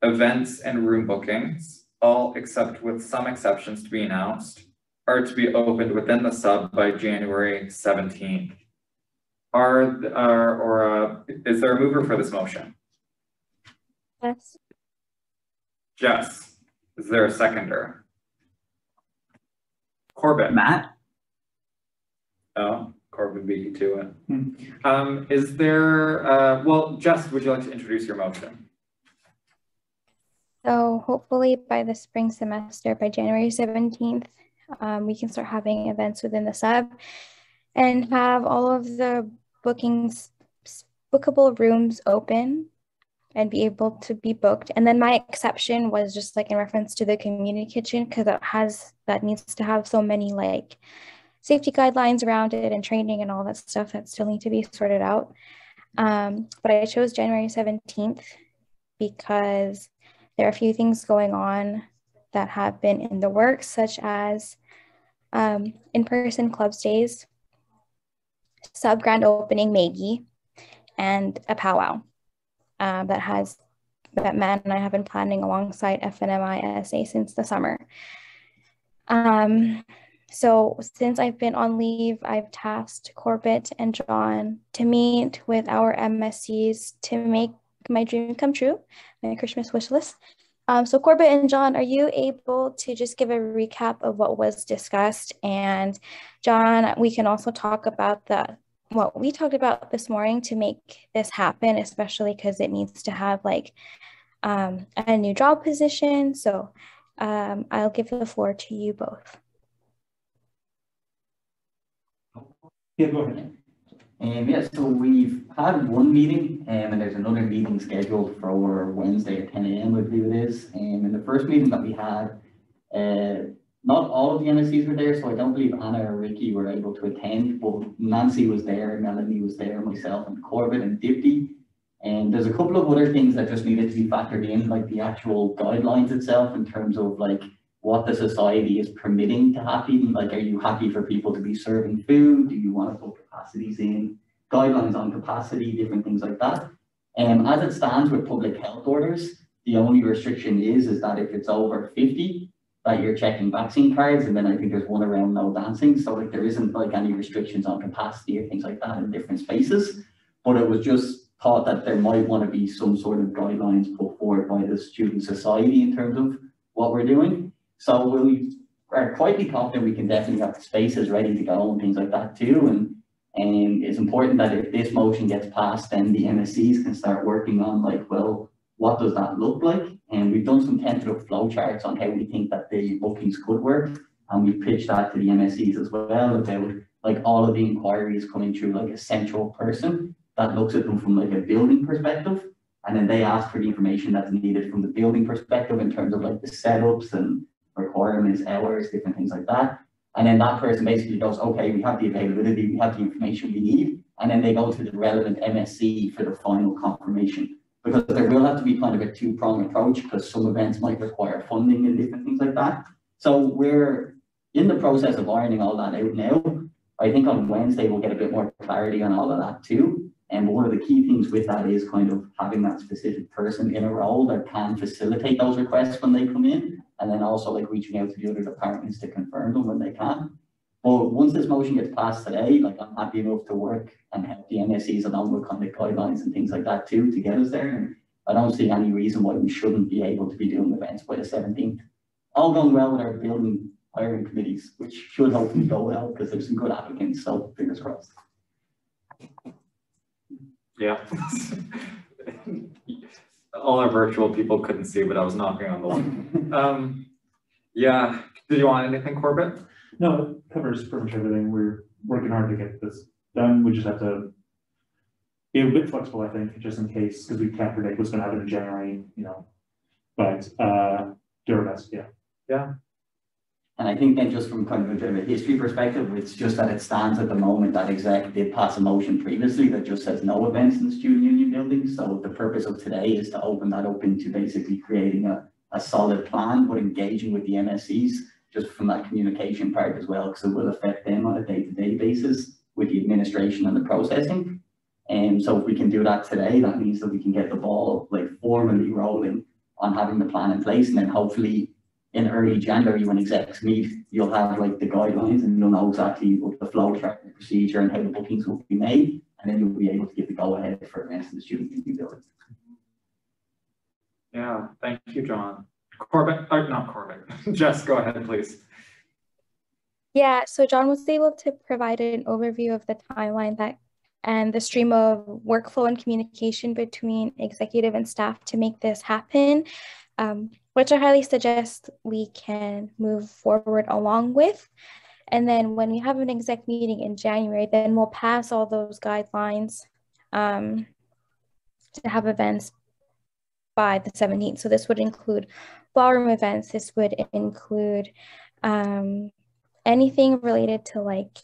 A: events and room bookings, all except with some exceptions to be announced, are to be opened within the sub by January 17th. Is there a mover for this motion?
B: Yes.
A: Jess, is there a seconder? Corbett.
C: Matt?
A: Oh, Corbett beat you to it. Is there, well, Jess, would you like to introduce your motion?
B: So hopefully by the spring semester, by January 17th, we can start having events within the sub and have all of the bookable rooms open and be able to be booked. And then my exception was just like in reference to the community kitchen, because that needs to have so many like safety guidelines around it and training and all that stuff that still need to be sorted out. But I chose January 17th because there are a few things going on that have been in the works, such as in-person club stays, sub grand opening Maggie, and a powwow that Matt and I have been planning alongside FNMI SA since the summer. So since I've been on leave, I've tasked Corbett and John to meet with our MSCs to make my dream come true, my Christmas wish list. So Corbett and John, are you able to just give a recap of what was discussed? And John, we can also talk about what we talked about this morning to make this happen, especially because it needs to have like a new job position. So I'll give the floor to you both.
H: Yeah, go ahead. Yeah, so we've had one meeting and there's another meeting scheduled for Wednesday at 10 a.m. I believe it is. In the first meeting that we had, not all of the MSCs were there, so I don't believe Anna or Ricky were able to attend, but Nancy was there, Melanie was there, myself and Corbett and Dipty. And there's a couple of other things that just needed to be factored in, like the actual guidelines itself in terms of like what the society is permitting to happen. Like, are you happy for people to be serving food? Do you want to put capacities in? Guidelines on capacity, different things like that. As it stands with public health orders, the only restriction is that if it's over 50, that you're checking vaccine cards, and then I think there's one around no dancing. So like there isn't like any restrictions on capacity or things like that in different spaces. But it was just thought that there might want to be some sort of guidelines put forward by the Student Society in terms of what we're doing. So we are quietly confident we can definitely have the spaces ready to go and things like that too. And it's important that if this motion gets passed, then the MSCs can start working on like, well, what does that look like? And we've done some tentative flowcharts on how we think that the bookings could work. And we pitched that to the MSCs as well about like all of the inquiries coming through like a central person that looks at them from like a building perspective. And then they ask for the information that's needed from the building perspective in terms of like the setups and requirements, hours, different things like that. And then that person basically goes, okay, we have the availability, we have the information we need. And then they go to the relevant MSC for the final confirmation. Because there will have to be kind of a two-pronged approach because some events might require funding and different things like that. So we're in the process of ironing all that out now. I think on Wednesday we'll get a bit more clarity on all of that too. And one of the key things with that is kind of having that specific person in a role that can facilitate those requests when they come in. And then also like reaching out to the other departments to confirm them when they can. But once this motion gets passed today, like I'm happy enough to work and help the MSCs along with kind of guidelines and things like that too to get us there. And I don't see any reason why we shouldn't be able to be doing events by the 17th. All going well with our building hiring committees, which should hopefully go well because there's some good applicants, so fingers crossed.
A: Yeah. All our virtual people couldn't see, but I was knocking on the wall. Yeah, did you want anything, Corbett?
F: No, it covers pretty much everything. We're working hard to get this done. We just have to be a bit flexible, I think, just in case, because we can't predict what's going to happen in January, you know. But do our best, yeah.
A: Yeah.
H: And I think then just from kind of a bit of a history perspective, it's just that it stands at the moment that Exec did pass a motion previously that just says no events in the student union building. So the purpose of today is to open that up into basically creating a solid plan, but engaging with the MSCs just from that communication part as well, because it will affect them on a day-to-day basis with the administration and the processing. And so if we can do that today, that means that we can get the ball like formally rolling on having the plan in place, and then hopefully in early January when execs meet, you'll have like the guidelines and you'll know exactly what the flow chart, the procedure and how the bookings will be made. And then you'll be able to give the go ahead for events the student can be building.
A: Yeah, thank you, John. Corbett, not Corbett, Jess, go ahead, please.
B: Yeah, so John was able to provide an overview of the timeline and the stream of workflow and communication between executive and staff to make this happen, which I highly suggest we can move forward along with. And then when we have an exec meeting in January, then we'll pass all those guidelines to have events by the 17th. So this would include ballroom events. This would include anything related to like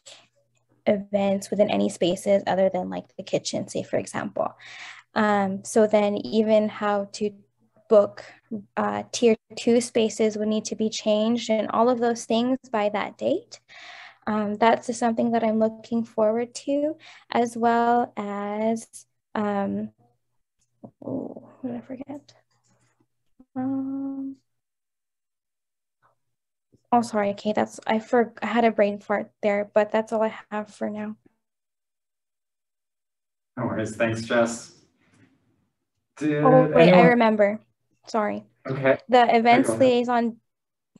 B: events within any spaces other than like the kitchen, say for example. So then even how to book tier 2 spaces would need to be changed and all of those things by that date. That's just something that I'm looking forward to, as well as, what did I forget? Oh, sorry, okay, I had a brain fart there, but that's all I have for now.
A: No worries, thanks, Jess.
B: Oh, wait, I remember, sorry.
A: Okay.
B: The events liaison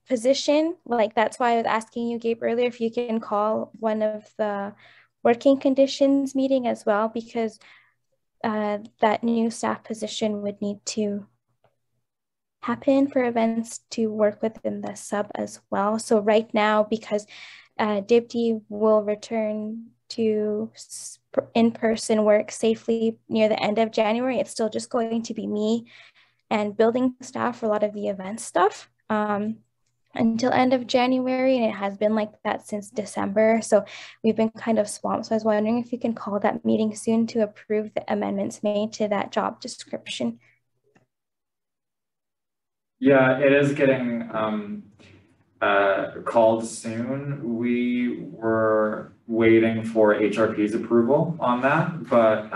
B: position, like that's why I was asking you, Gabe, earlier, if you can call one of the working conditions meeting as well, because that new staff position would need to happen for events to work within the sub as well. So right now, because Dipti will return to in-person work safely near the end of January, it's still just going to be me and building staff for a lot of the event stuff until end of January, and it has been like that since December. So we've been kind of swamped. So I was wondering if you can call that meeting soon to approve the amendments made to that job description.
A: Yeah, it is getting called soon. We were waiting for HRP's approval on that, but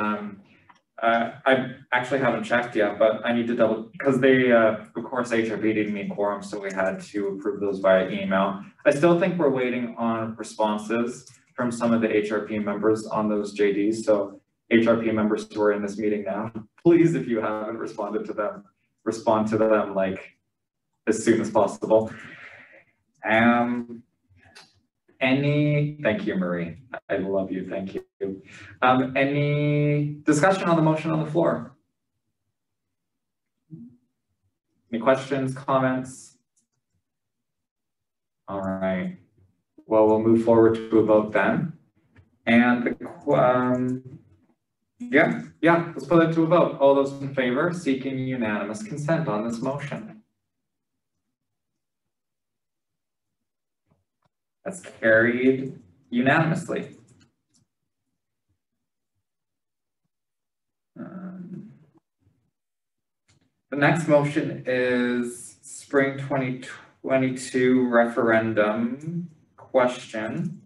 A: I actually haven't checked yet, but I need to double, because they, of course, HRP didn't meet quorum, so we had to approve those via email. I still think we're waiting on responses from some of the HRP members on those JDs. So HRP members who are in this meeting now, please, if you haven't responded to them, respond to them like as soon as possible. Thank you, Marie. I love you, thank you. Any discussion on the motion on the floor? Any questions, comments? All right, well, we'll move forward to a vote then. And yeah, let's put it to a vote. All those in favor, seeking unanimous consent on this motion. That's carried unanimously. The next motion is Spring 2022 referendum question.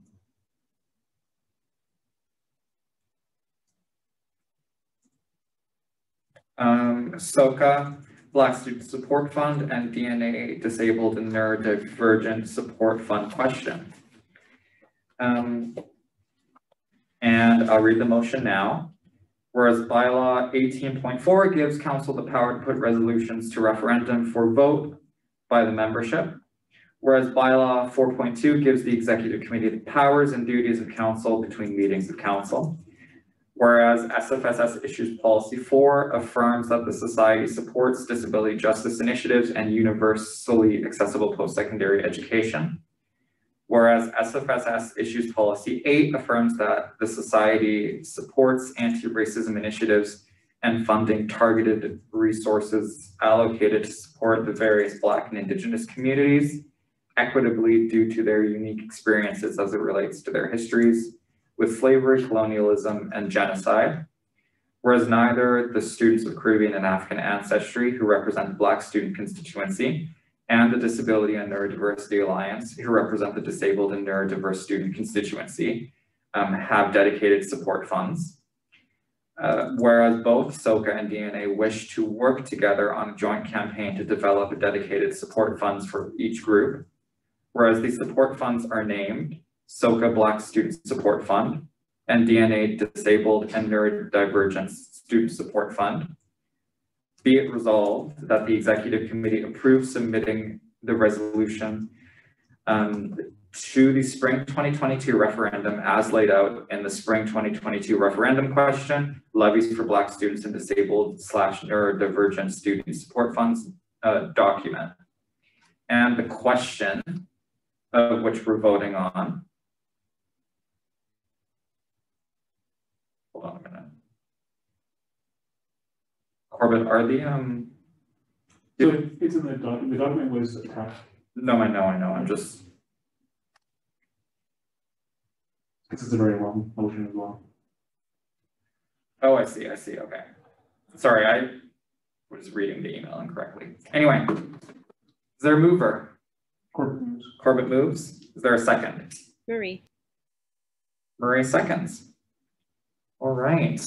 A: SOCA, Black Student Support Fund, and DNA Disabled and Neurodivergent Support Fund question. And I'll read the motion now. Whereas bylaw 18.4 gives council the power to put resolutions to referendum for vote by the membership. Whereas bylaw 4.2 gives the executive committee the powers and duties of council between meetings of council. Whereas SFSS issues policy 4 affirms that the society supports disability justice initiatives and universally accessible post-secondary education. Whereas SFSS issues policy 8 affirms that the society supports anti-racism initiatives and funding targeted resources allocated to support the various Black and Indigenous communities equitably due to their unique experiences as it relates to their histories with slavery, colonialism, and genocide. Whereas neither the students of Caribbean and African ancestry who represent the Black student constituency and the Disability and Neurodiversity Alliance who represent the disabled and neurodiverse student constituency have dedicated support funds. Whereas both SOCA and DNA wish to work together on a joint campaign to develop dedicated support funds for each group. Whereas the support funds are named SOCA Black Student Support Fund and DNA Disabled and Neurodivergent Student Support Fund. Be it resolved that the Executive Committee approves submitting the resolution to the Spring 2022 referendum as laid out in the Spring 2022 referendum question, levies for Black students and disabled / neurodivergent student support funds document. And the question of which we're voting on. Hold on a minute. Corbett, are the
F: So it's in the document. The document was attached.
A: No, I know. I'm just.
F: This is a very long motion as well.
A: Oh, I see. Okay. Sorry, I was reading the email incorrectly. Anyway, is there a mover?
F: Corbett moves.
A: Corbett moves. Is there a second?
K: Marie.
A: Marie seconds. All right.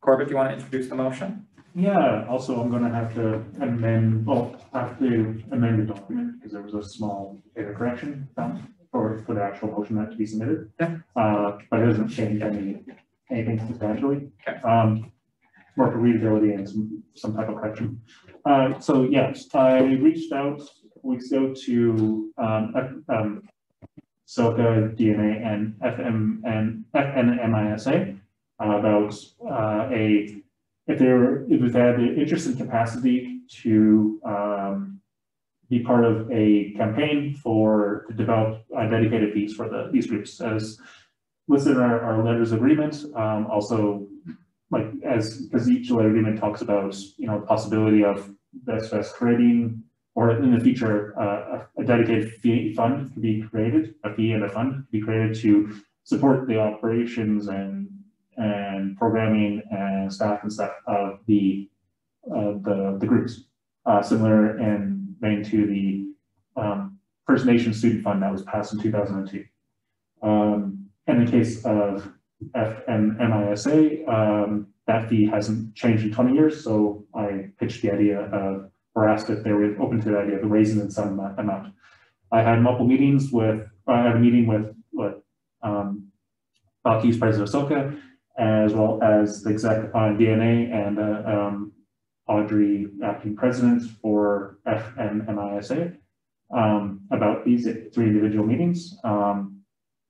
A: Corbett, do you want to introduce the motion?
F: Yeah, also I'm gonna have to amend, the document because there was a small error correction found for the actual motion that to be submitted.
A: Yeah.
F: But it doesn't change anything substantially.
A: Okay.
F: More for readability and some type of correction. So yes, I reached out weeks ago to SOCA, DNA, and FNMISA about if they had the interest and capacity to be part of a campaign to develop dedicated fees for these groups as listed in our letters of agreement. Also, because each letter agreement talks about the possibility of the SFSS creating, or in the future, a dedicated fee fund to be created, a fee and a fund to be created to support the operations and programming and staff and stuff of the groups, similar in vein to the First Nations Student Fund that was passed in 2002. In the case of FNMISA, that fee hasn't changed in 20 years, so I pitched the idea of, or asked if they were open to the idea of raising in some amount. I had multiple meetings I had a meeting with Balkis, president of SOCA, as well as the exec on DNA and Audrey, acting president for FNMISA, about these 3 individual meetings.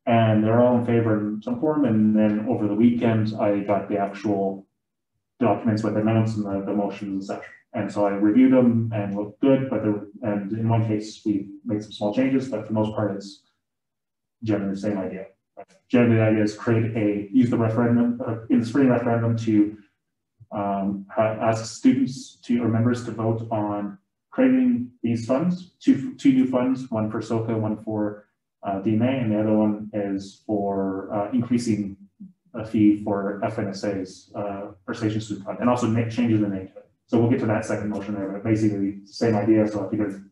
F: And they're all in favor in some form. And then over the weekend, I got the actual documents with the amounts and the motions and such. And so I reviewed them and looked good, and in one case we made some small changes, but for the most part it's generally the same idea. Generally the idea is use the referendum, in the spring referendum to ask students or members to vote on creating these funds, two new funds, one for SOCA, one for DNA, and the other one is for increasing a fee for FNSA's First Nations Student Fund, and also changes the name to it. So we'll get to that second motion there, but basically same idea, so I figured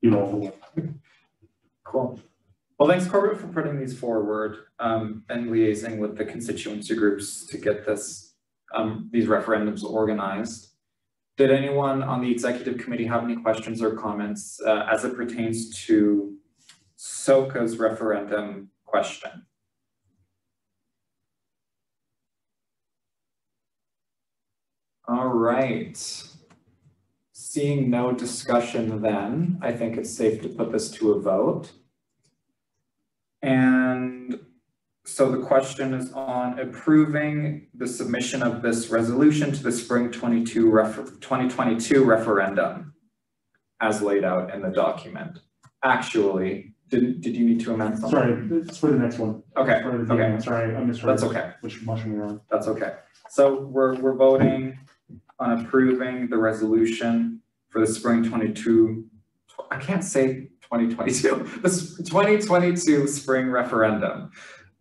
F: do all for one.
A: Cool. Well, thanks, Corbett, for putting these forward and liaising with the constituency groups to get these referendums organized. Did anyone on the executive committee have any questions or comments as it pertains to SOCA's referendum question? All right. Seeing no discussion then, I think it's safe to put this to a vote. And so the question is on approving the submission of this resolution to the Spring 2022 referendum as laid out in the document. Actually, did you need to amend something?
F: Sorry, it's for the next one.
A: Okay, okay.
F: Sorry, I misheard.
A: That's okay.
F: Which motion we're on.
A: That's okay. So we're voting on approving the resolution for the Spring 2022, this 2022 spring referendum.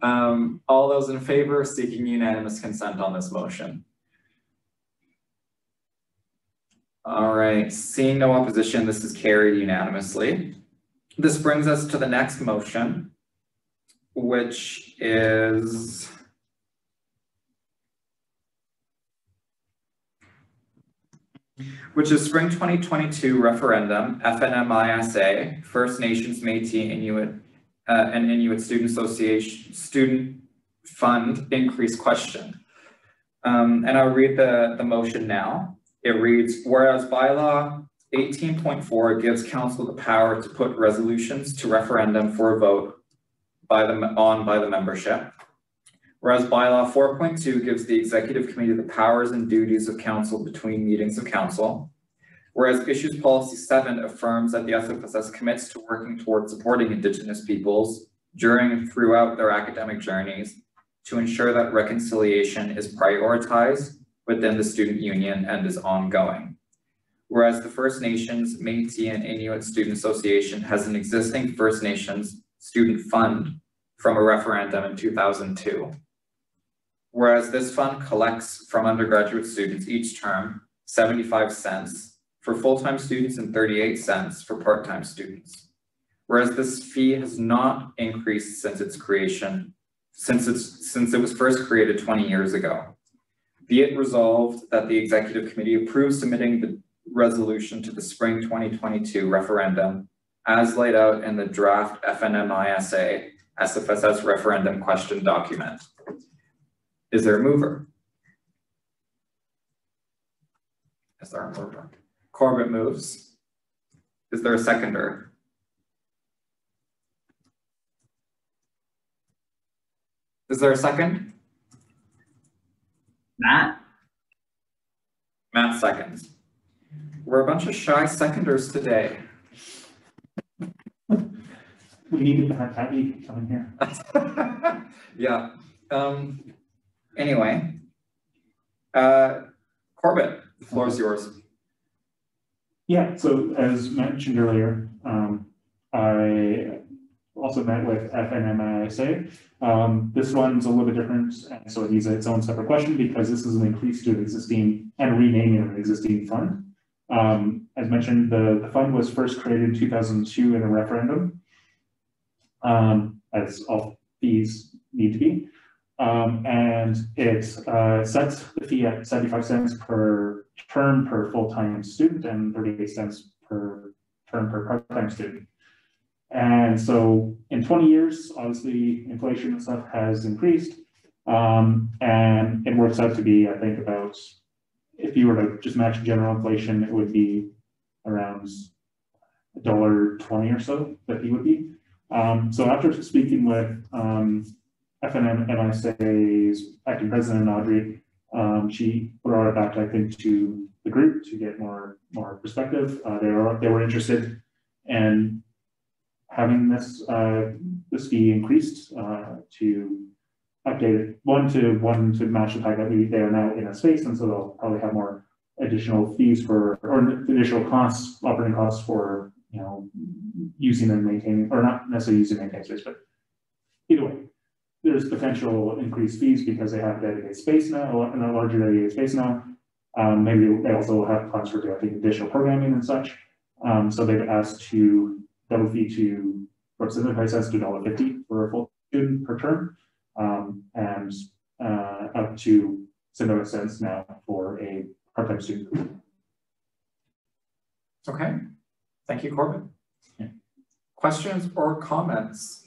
A: All those in favor seeking unanimous consent on this motion. All right, seeing no opposition, this is carried unanimously. This brings us to the next motion, which is which is Spring 2022 Referendum, FNMISA, First Nations, Métis, Inuit, and Inuit Student Association, Student Fund Increase Question. And I'll read the motion now. It reads, whereas bylaw 18.4 gives council the power to put resolutions to referendum for a vote by the membership. Whereas bylaw 4.2 gives the executive committee the powers and duties of council between meetings of council. Whereas issues policy 7 affirms that the SFSS commits to working towards supporting Indigenous peoples during and throughout their academic journeys to ensure that reconciliation is prioritized within the student union and is ongoing. Whereas the First Nations, Métis, and Inuit Student Association has an existing First Nations student fund from a referendum in 2002. Whereas this fund collects from undergraduate students each term 75 cents for full-time students and 38 cents for part-time students. Whereas this fee has not increased since its creation, since it was first created 20 years ago. Be it resolved that the executive committee approves submitting the resolution to the spring 2022 referendum as laid out in the draft FNMISA SFSS referendum question document. Is there a mover? Is there a mover? Corbett moves. Is there a seconder? Is there a second?
C: Matt?
A: Matt seconds. We're a bunch of shy seconders today.
F: We need to have Abby come in here.
A: Yeah. Anyway, Corbett, the floor is yours.
F: Yeah, so as mentioned earlier, I also met with FNMISA. This one's a little bit different, and so it needs its own separate question because this is an increase to an existing and renaming of an existing fund. As mentioned, the fund was first created in 2002 in a referendum, as all fees need to be. And it sets the fee at 75 cents per term per full-time student and 38 cents per term per part-time student. And so in 20 years, obviously inflation and stuff has increased. And it works out to be, I think, about, if you were to just match general inflation, it would be around $1.20 or so that he would be. So after speaking with FNMISA's acting president, Audrey, she brought it back, I think, to the group to get more perspective. They were interested in having this this fee increased to update it one to match the fact that they are now in a space, and so they'll probably have more additional fees for, or additional costs, operating costs for, you know, using and maintaining, or not necessarily using and maintaining space, but either way, there's potential increased fees because they have dedicated space now, and a larger dedicated space now. Maybe they also have plans for doing additional programming and such. So they've asked to double fee to from 75 cents to $1.50 for a full student per term, and up to 75 cents now for a part-time student.
A: Okay, thank you, Corbin.
F: Yeah.
A: Questions or comments?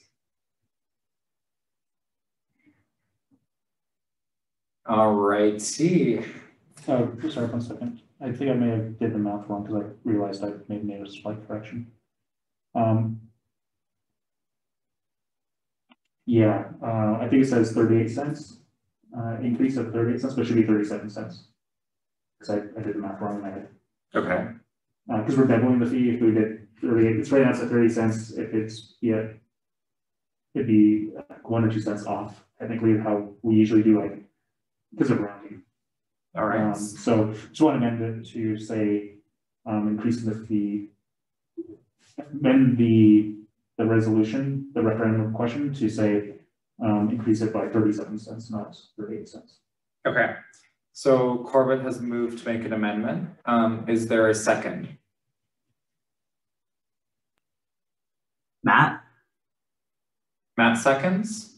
A: All righty.
F: Sorry, 1 second. I think I may have did the math wrong because I realized I made a slight correction. Yeah, I think it says 38 cents, increase of 38 cents, but it should be 37 cents. Because I did the math wrong in my head.
A: Okay.
F: Because we're doubling the fee. If we did 38, it's right now it's at 30 cents. If it's, yeah, it'd be 1 or 2 cents off, technically, how we usually do, like, because of rounding.
A: All right.
F: So just want to amend it to say increasing the fee, amend the resolution, the referendum question to say increase it by 37 cents, not 38 cents.
A: Okay. So Corbett has moved to make an amendment. Is there a second?
C: Matt?
A: Matt seconds.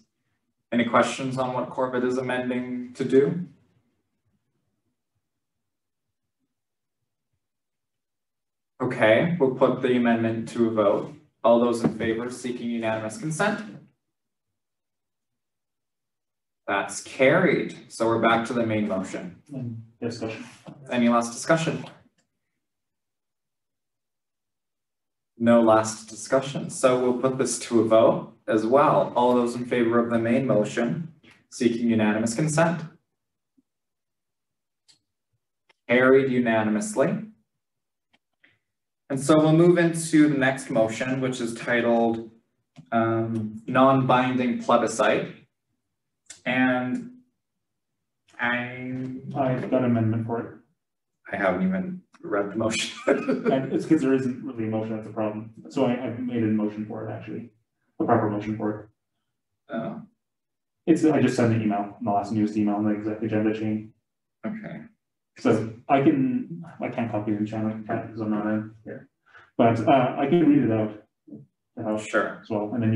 A: Any questions on what Corbett is amending to do? Okay, we'll put the amendment to a vote. All those in favor seeking unanimous consent? That's carried. So we're back to the main motion.
F: Discussion.
A: Any last discussion? No last discussion. So we'll put this to a vote as well. All those in favor of the main motion seeking unanimous consent? Carried unanimously. And so we'll move into the next motion, which is titled non-binding plebiscite. And I've
F: got an amendment for it.
A: I haven't even read the motion.
F: And it's because there isn't really a motion, that's a problem. So I've made a motion for it, actually. A proper motion for it.
A: Oh.
F: I just sent an email, the last newest email on the exec agenda chain.
A: Okay.
F: So I can't copy it in channel because I'm not in here. But I can read it out.
A: Sure.
F: As well, and then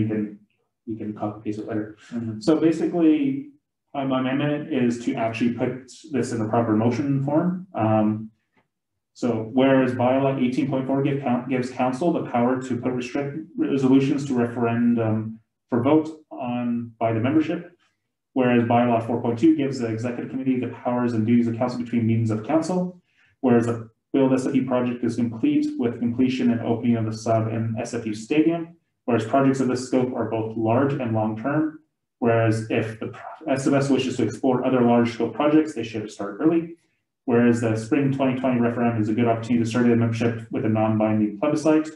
F: you can copy paste it later.
A: Mm-hmm.
F: So basically, my amendment is to actually put this in a proper motion form. So whereas bylaw 18.4 gives council the power to put restrict resolutions to referendum for vote on by the membership, whereas bylaw 4.2 gives the executive committee the powers and duties of council between meetings of council, whereas the build SFU project is complete with completion and opening of the sub and SFU stadium, whereas projects of this scope are both large and long-term, whereas if the SFS wishes to explore other large scope projects, they should start early, whereas the spring 2020 referendum is a good opportunity to start a membership with a non-binding plebiscite.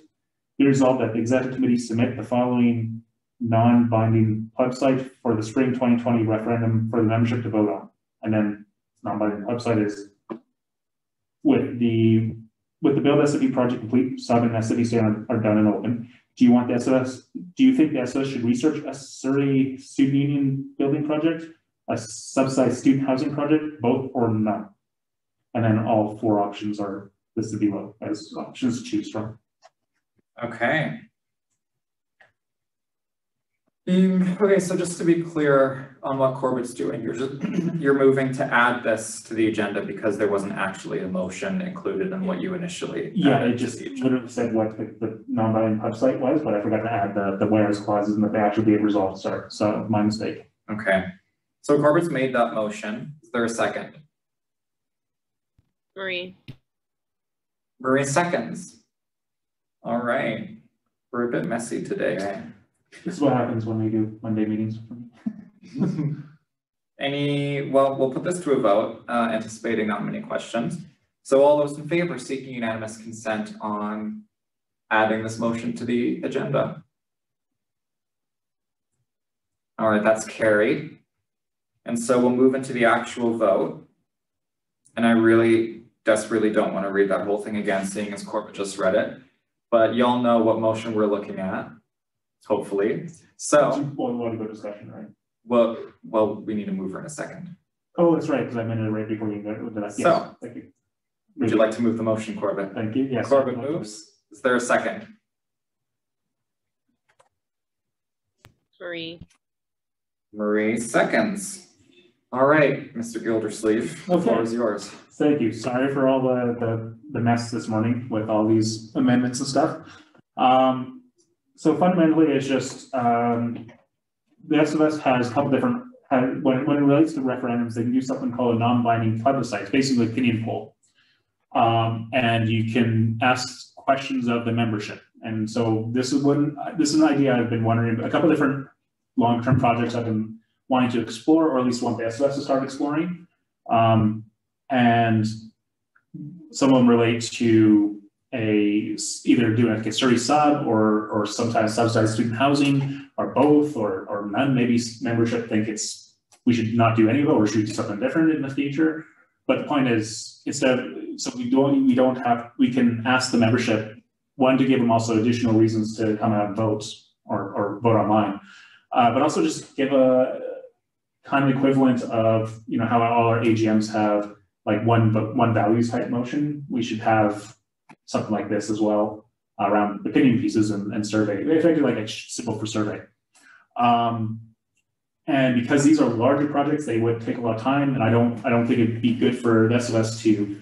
F: Be resolved that the executive committee submit the following non-binding plebiscite for the spring 2020 referendum for the membership to vote on. And then non-binding plebiscite is with the build SFU project complete, sub and SFU stand are done and open. Do you want the SFS? Do you think the SFS should research a Surrey student union building project, a subsidized student housing project, both or none? And then all four options are listed below as options to choose from.
A: Okay. Okay, so just to be clear on what Corbett's doing, you're moving to add this to the agenda because there wasn't actually a motion included in what you initially.
F: Yeah, it just literally said what the non-binding website was, but I forgot to add the whereas clauses and that they actually be resolved. Sorry, so my mistake.
A: Okay, so Corbett's made that motion. Is there a second?
K: Marie
A: seconds. All right, we're a bit messy today, eh?
F: This is what happens when we do Monday meetings.
A: Well, we'll put this to a vote, anticipating not many questions. So all those in favor seeking unanimous consent on adding this motion to the agenda. All right, that's carried. And so we'll move into the actual vote. And I really desperately don't want to read that whole thing again, seeing as Corbett just read it. But y'all know what motion we're looking at. Hopefully. So
F: we'll want to go discussion, right?
A: Well, we need to move her in a second.
F: Oh, that's right, because I meant it right before you go to that. Yes,
A: so
F: thank you.
A: Would you like to move the motion, Corbett?
F: Thank you. Yes.
A: Corbett moves. Is there a second? Marie seconds. All right, Mr. Gildersleeve, the floor is yours.
F: Thank you. Sorry for all the mess this morning with all these amendments and stuff. So fundamentally, it's just the SFS has a couple different, when it relates to referendums, they can do something called a non-binding plebiscite. It's basically an opinion poll. And you can ask questions of the membership. And so this is an idea I've been wondering, a couple different long-term projects I've been wanting to explore, or at least want the SFS to start exploring. And some of them relate to either doing a Surrey sub or sometimes subsidized student housing, or both, or none. Maybe membership think we should not do any of it, or should we do something different in the future. But the point is, we can ask the membership, one, to give them also additional reasons to come out and vote or vote online, but also just give a kind of equivalent of, how all our AGMs have like one values type motion. We should have something like this as well around opinion pieces and survey, effectively like a symbol for survey. And because these are larger projects, they would take a lot of time, and I don't think it'd be good for the SFS to,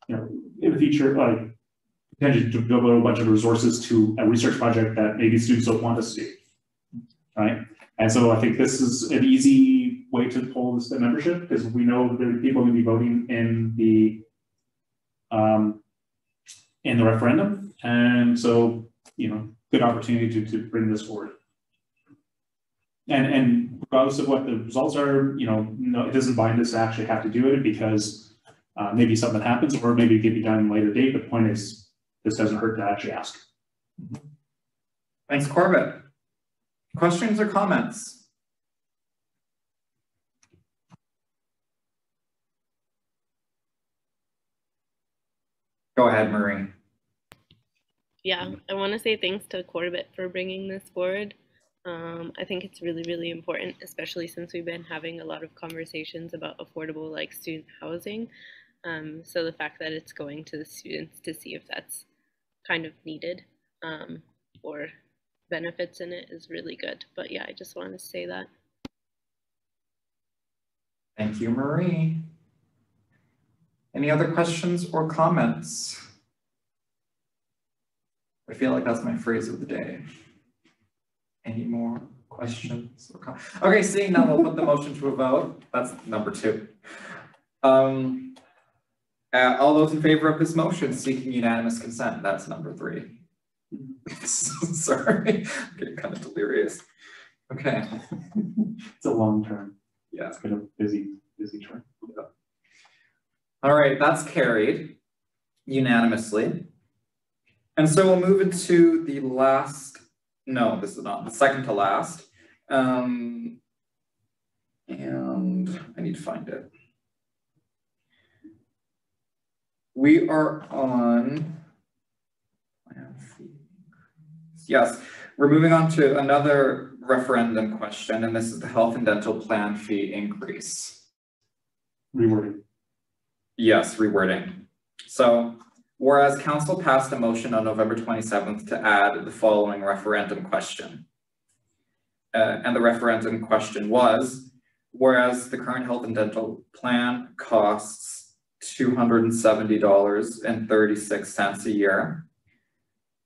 F: in the future, potentially devote a bunch of resources to a research project that maybe students don't want us to do, right? And so I think this is an easy way to pull this membership, because we know there are people going to be voting in the referendum, and so good opportunity to bring this forward. And regardless of what the results are, no, it doesn't bind us to actually have to do it, because maybe something happens, or maybe it can be done at a later date. But the point is, this doesn't hurt to actually ask.
A: Thanks, Corbett. Questions or comments? Go ahead, Marie.
K: Yeah, I want to say thanks to Corbett for bringing this forward. I think it's really, really important, especially since we've been having a lot of conversations about affordable student housing. So the fact that it's going to the students to see if that's kind of needed or benefits in it is really good. But yeah, I just want to say that.
A: Thank you, Marie. Any other questions or comments? I feel like that's my phrase of the day. Any more questions or comments? Okay, seeing none, we'll put the motion to a vote. That's number 2. All those in favor of this motion seeking unanimous consent, that's number 3. Sorry, I'm getting kind of delirious. Okay.
F: It's a long term.
A: Yeah.
F: It's been a busy term.
A: Yeah. All right, that's carried unanimously. And so we'll move into the last, no, this is not, the second to last. And I need to find it. We are on, yes, we're moving on to another referendum question, and this is the health and dental plan fee increase.
F: Rewording.
A: Yes, rewording. So, whereas Council passed a motion on November 27th to add the following referendum question. And the referendum question was, whereas the current health and dental plan costs $270.36 a year,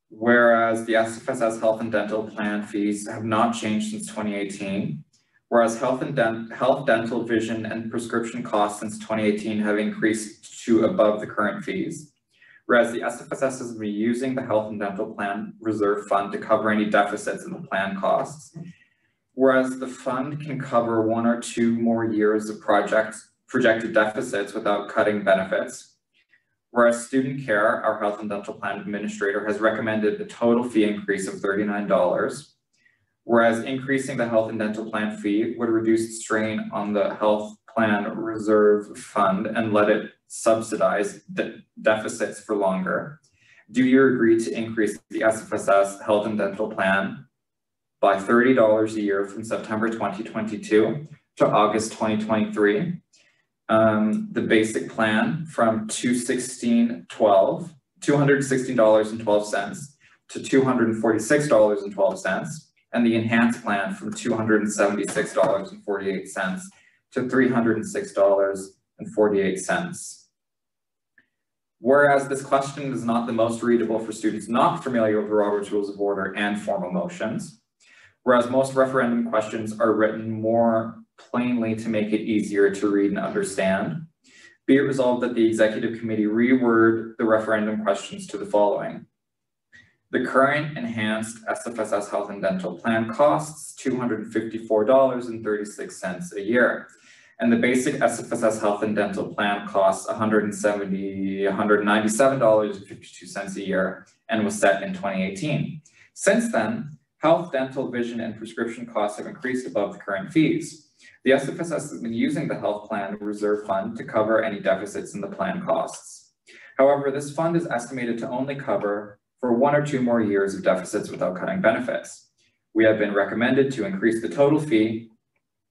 A: whereas the SFSS health and dental plan fees have not changed since 2018, whereas health, dental, vision, and prescription costs since 2018 have increased to above the current fees, whereas the SFSS has been using the health and dental plan reserve fund to cover any deficits in the plan costs, whereas the fund can cover 1 or 2 more years of projected deficits without cutting benefits, whereas Student Care, our health and dental plan administrator, has recommended a total fee increase of $39, whereas increasing the health and dental plan fee would reduce strain on the health plan reserve fund and let it subsidize deficits for longer. Do you agree to increase the SFSS health and dental plan by $30 a year from September 2022 to August 2023? The basic plan from $216.12 to $246.12, and the enhanced plan from $276.48 to $306.48. Whereas this question is not the most readable for students not familiar with Robert's Rules of Order and formal motions, whereas most referendum questions are written more plainly to make it easier to read and understand, be it resolved that the Executive Committee reword the referendum questions to the following. The current enhanced SFSS health and dental plan costs $254.36 a year, and the basic SFSS health and dental plan costs $197.52 a year and was set in 2018. Since then, health, dental, vision, and prescription costs have increased above the current fees. The SFSS has been using the health plan reserve fund to cover any deficits in the plan costs. However, this fund is estimated to only cover for 1 or 2 more years of deficits without cutting benefits. We have been recommended to increase the total fee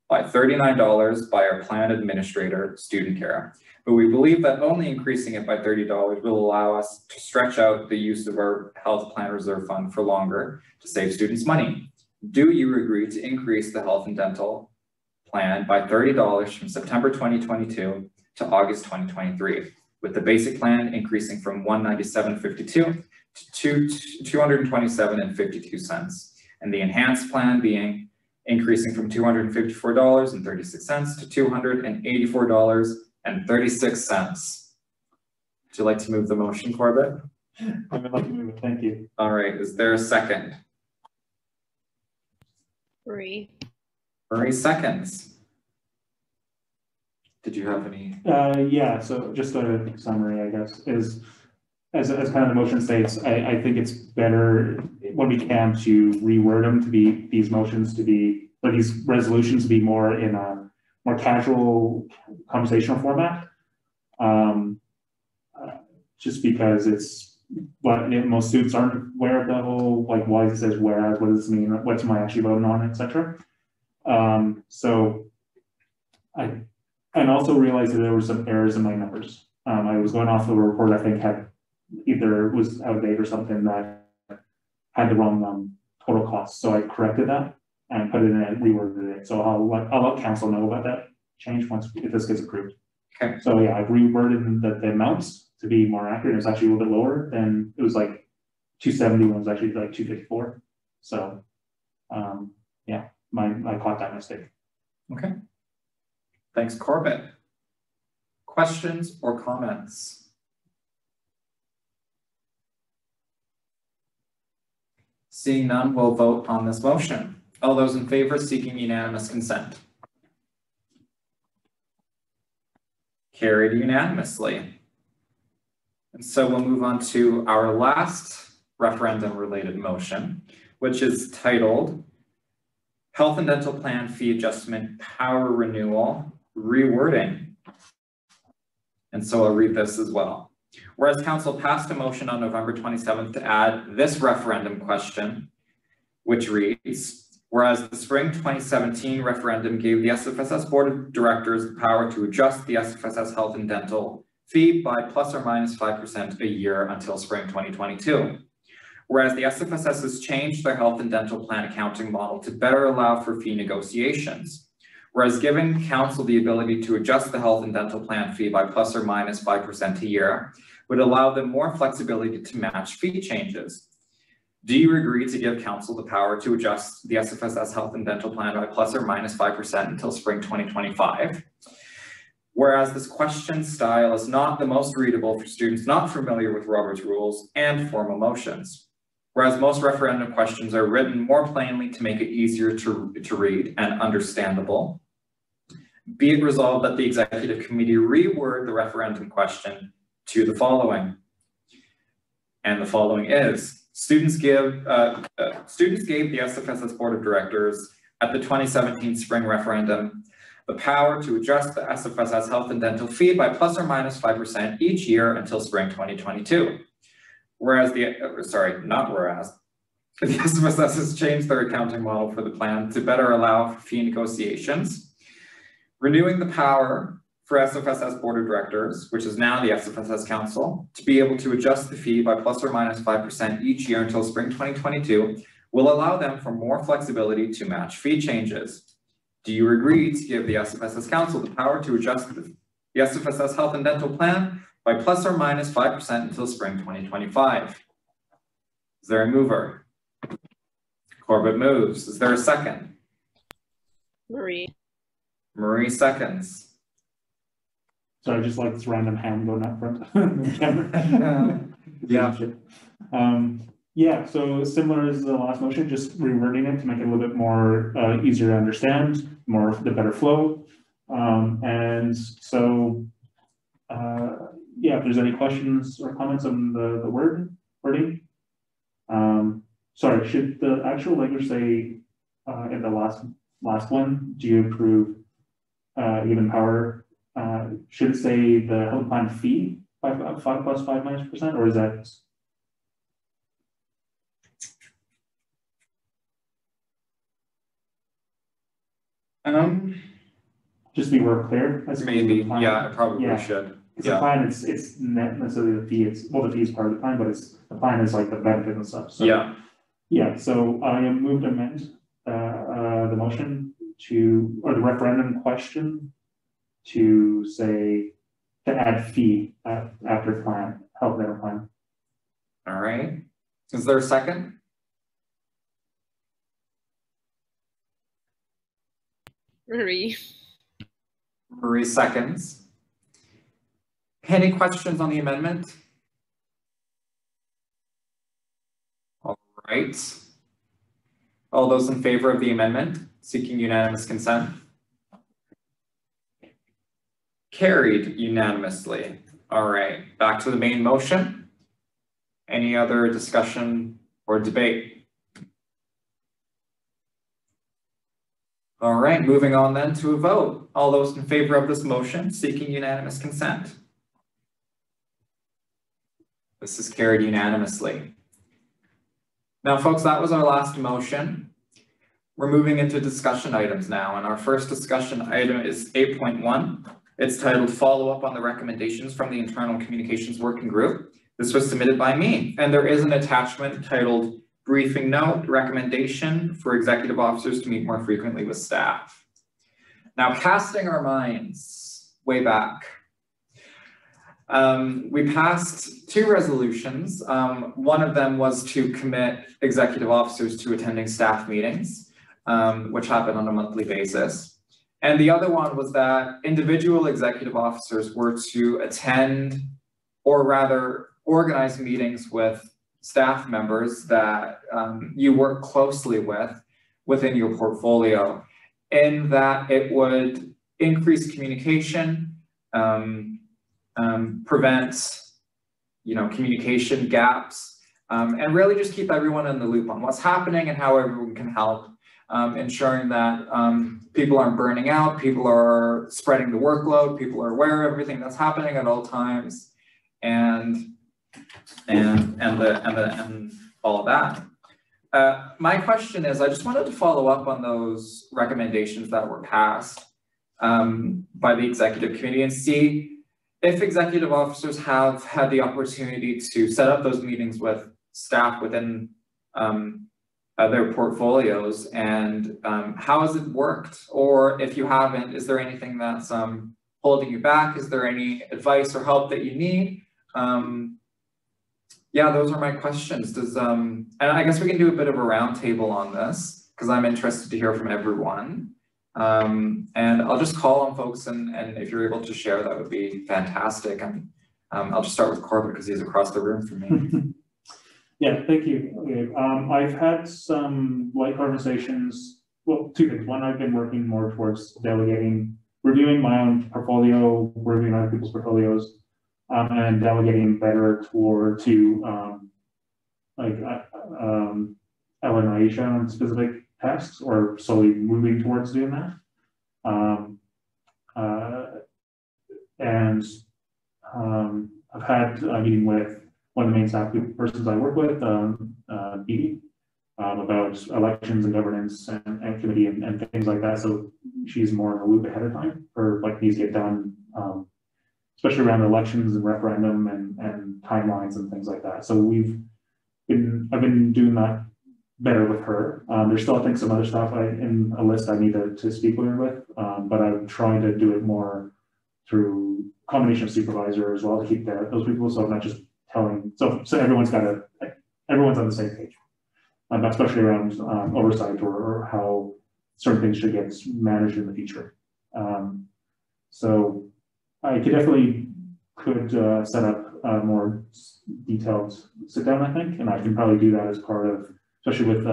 A: by $39 by our plan administrator, Student Care, but we believe that only increasing it by $30 will allow us to stretch out the use of our health plan reserve fund for longer to save students money. Do you agree to increase the health and dental plan by $30 from September 2022 to August 2023, with the basic plan increasing from $197.52 to $227.52, and the enhanced plan being increasing from $254.36 to $284.36. Would you like to move the motion, Corbett?
F: I would like to move it, thank you.
A: All right, is there a second?
K: Marie.
A: Marie seconds. Did you have any?
F: Yeah, so just a summary, I guess, is as kind of the motion states, I think it's better when we can to reword them to be these motions to be, or these resolutions to be more in a more casual conversational format. Just because it's what most students aren't aware of the whole, like why it says whereas, what does this mean, what's my actually voting on, etc. So and also realized that there were some errors in my numbers. I was going off the report I think had either was out of date or something that had the wrong total cost. So I corrected that and put it in and reworded it. So I'll let council know about that change if this gets approved.
A: Okay.
F: So yeah, I've reworded the amounts to be more accurate. It's actually a little bit lower than it was like 270 when it was actually like 254. So yeah, I caught that mistake.
A: Okay. Thanks, Corbett. Questions or comments? Seeing none, we'll vote on this motion. All those in favor seeking unanimous consent? Carried unanimously. And so we'll move on to our last referendum related motion, which is titled Health and Dental Plan Fee Adjustment Power Renewal Rewording. And so I'll read this as well. Whereas Council passed a motion on November 27th to add this referendum question, which reads, whereas the spring 2017 referendum gave the SFSS Board of Directors the power to adjust the SFSS Health and Dental fee by plus or minus 5% a year until spring 2022. Whereas the SFSS has changed their health and dental plan accounting model to better allow for fee negotiations. Whereas giving Council the ability to adjust the health and dental plan fee by plus or minus 5% a year would allow them more flexibility to match fee changes. Do you agree to give Council the power to adjust the SFSS health and dental plan by plus or minus 5% until spring 2025? Whereas this question style is not the most readable for students not familiar with Robert's rules and formal motions. Whereas most referendum questions are written more plainly to make it easier to read and understandable. Be it resolved that the Executive Committee reword the referendum question to the following. And the following is, students gave the SFSS Board of Directors at the 2017 spring referendum the power to adjust the SFSS health and dental fee by plus or minus 5% each year until spring 2022. Whereas the SFSS has changed their accounting model for the plan to better allow for fee negotiations, renewing the power for SFSS Board of Directors, which is now the SFSS Council, to be able to adjust the fee by plus or minus 5% each year until spring 2022 will allow them for more flexibility to match fee changes. Do you agree to give the SFSS Council the power to adjust the SFSS Health and Dental Plan by plus or minus 5% until spring 2025? Is there a mover? Corbett moves. Is there a second?
K: Marie.
A: Marie seconds.
F: So I just like this random hand going up front. Yeah. Yeah, so similar as the last motion, just rewording it to make it a little bit more easier to understand, the better flow. And so, yeah, if there's any questions or comments on the wording. Sorry, should the actual language say in the last one, do you approve even power? Should it say the health plan fee 5 plus 5 minus %, or is that? Just to be more clear.
A: Maybe, yeah, it probably should.
F: Because the plan it's not necessarily the fee, the fee is part of the plan, but the plan is like the benefit and stuff. So yeah, so I moved to amend the motion or the referendum question to say to add fee after plan, health dental plan.
A: All right. Is there a second?
K: Marie.
A: Marie seconds. Any questions on the amendment? All right. All those in favor of the amendment, seeking unanimous consent? Carried unanimously. All right, back to the main motion. Any other discussion or debate? All right, moving on then to a vote. All those in favor of this motion, seeking unanimous consent? This is carried unanimously. Now, folks, that was our last motion. We're moving into discussion items now, and our first discussion item is 8.1. It's titled Follow Up on the Recommendations from the Internal Communications Working Group. This was submitted by me, and there is an attachment titled Briefing Note Recommendation for Executive Officers to Meet More Frequently with Staff. Now, casting our minds way back, we passed 2 resolutions. One of them was to commit executive officers to attending staff meetings, which happen on a monthly basis. And the other one was that individual executive officers were to attend, or rather organize meetings with staff members that you work closely with within your portfolio, in that it would increase communication, prevent, communication gaps, and really just keep everyone in the loop on what's happening and how everyone can help, ensuring that people aren't burning out, people are spreading the workload, people are aware of everything that's happening at all times, and all of that. My question is, I just wanted to follow up on those recommendations that were passed by the executive committee and see if executive officers have had the opportunity to set up those meetings with staff within their portfolios, and how has it worked? Or if you haven't, is there anything that's holding you back? Is there any advice or help that you need? Yeah, those are my questions. And I guess we can do a bit of a roundtable on this, because I'm interested to hear from everyone. And I'll just call on folks, and if you're able to share, that would be fantastic. And I'll just start with Corbett because he's across the room from me.
F: Yeah, thank you. Okay. I've had some light conversations. Well, 2 things. One, I've been working more towards delegating, reviewing my own portfolio, reviewing other people's portfolios, and delegating better to Ella and Aisha on specific tasks, or slowly moving towards doing that. I've had a meeting with one of the main staff persons I work with, Edie, about elections and governance and committee and things like that. So she's more in the loop ahead of time for like these get done, especially around elections and referendum and timelines and things like that. So I've been doing that better with her. There's still, I think, some other stuff in a list I need to speak with her with, but I'm trying to do it more through combination of supervisor as well to keep those people. So I'm not just telling, so everyone's on the same page, especially around oversight or how certain things should get managed in the future. So I could set up a more detailed sit down, I think, and I can probably do that as part of, especially with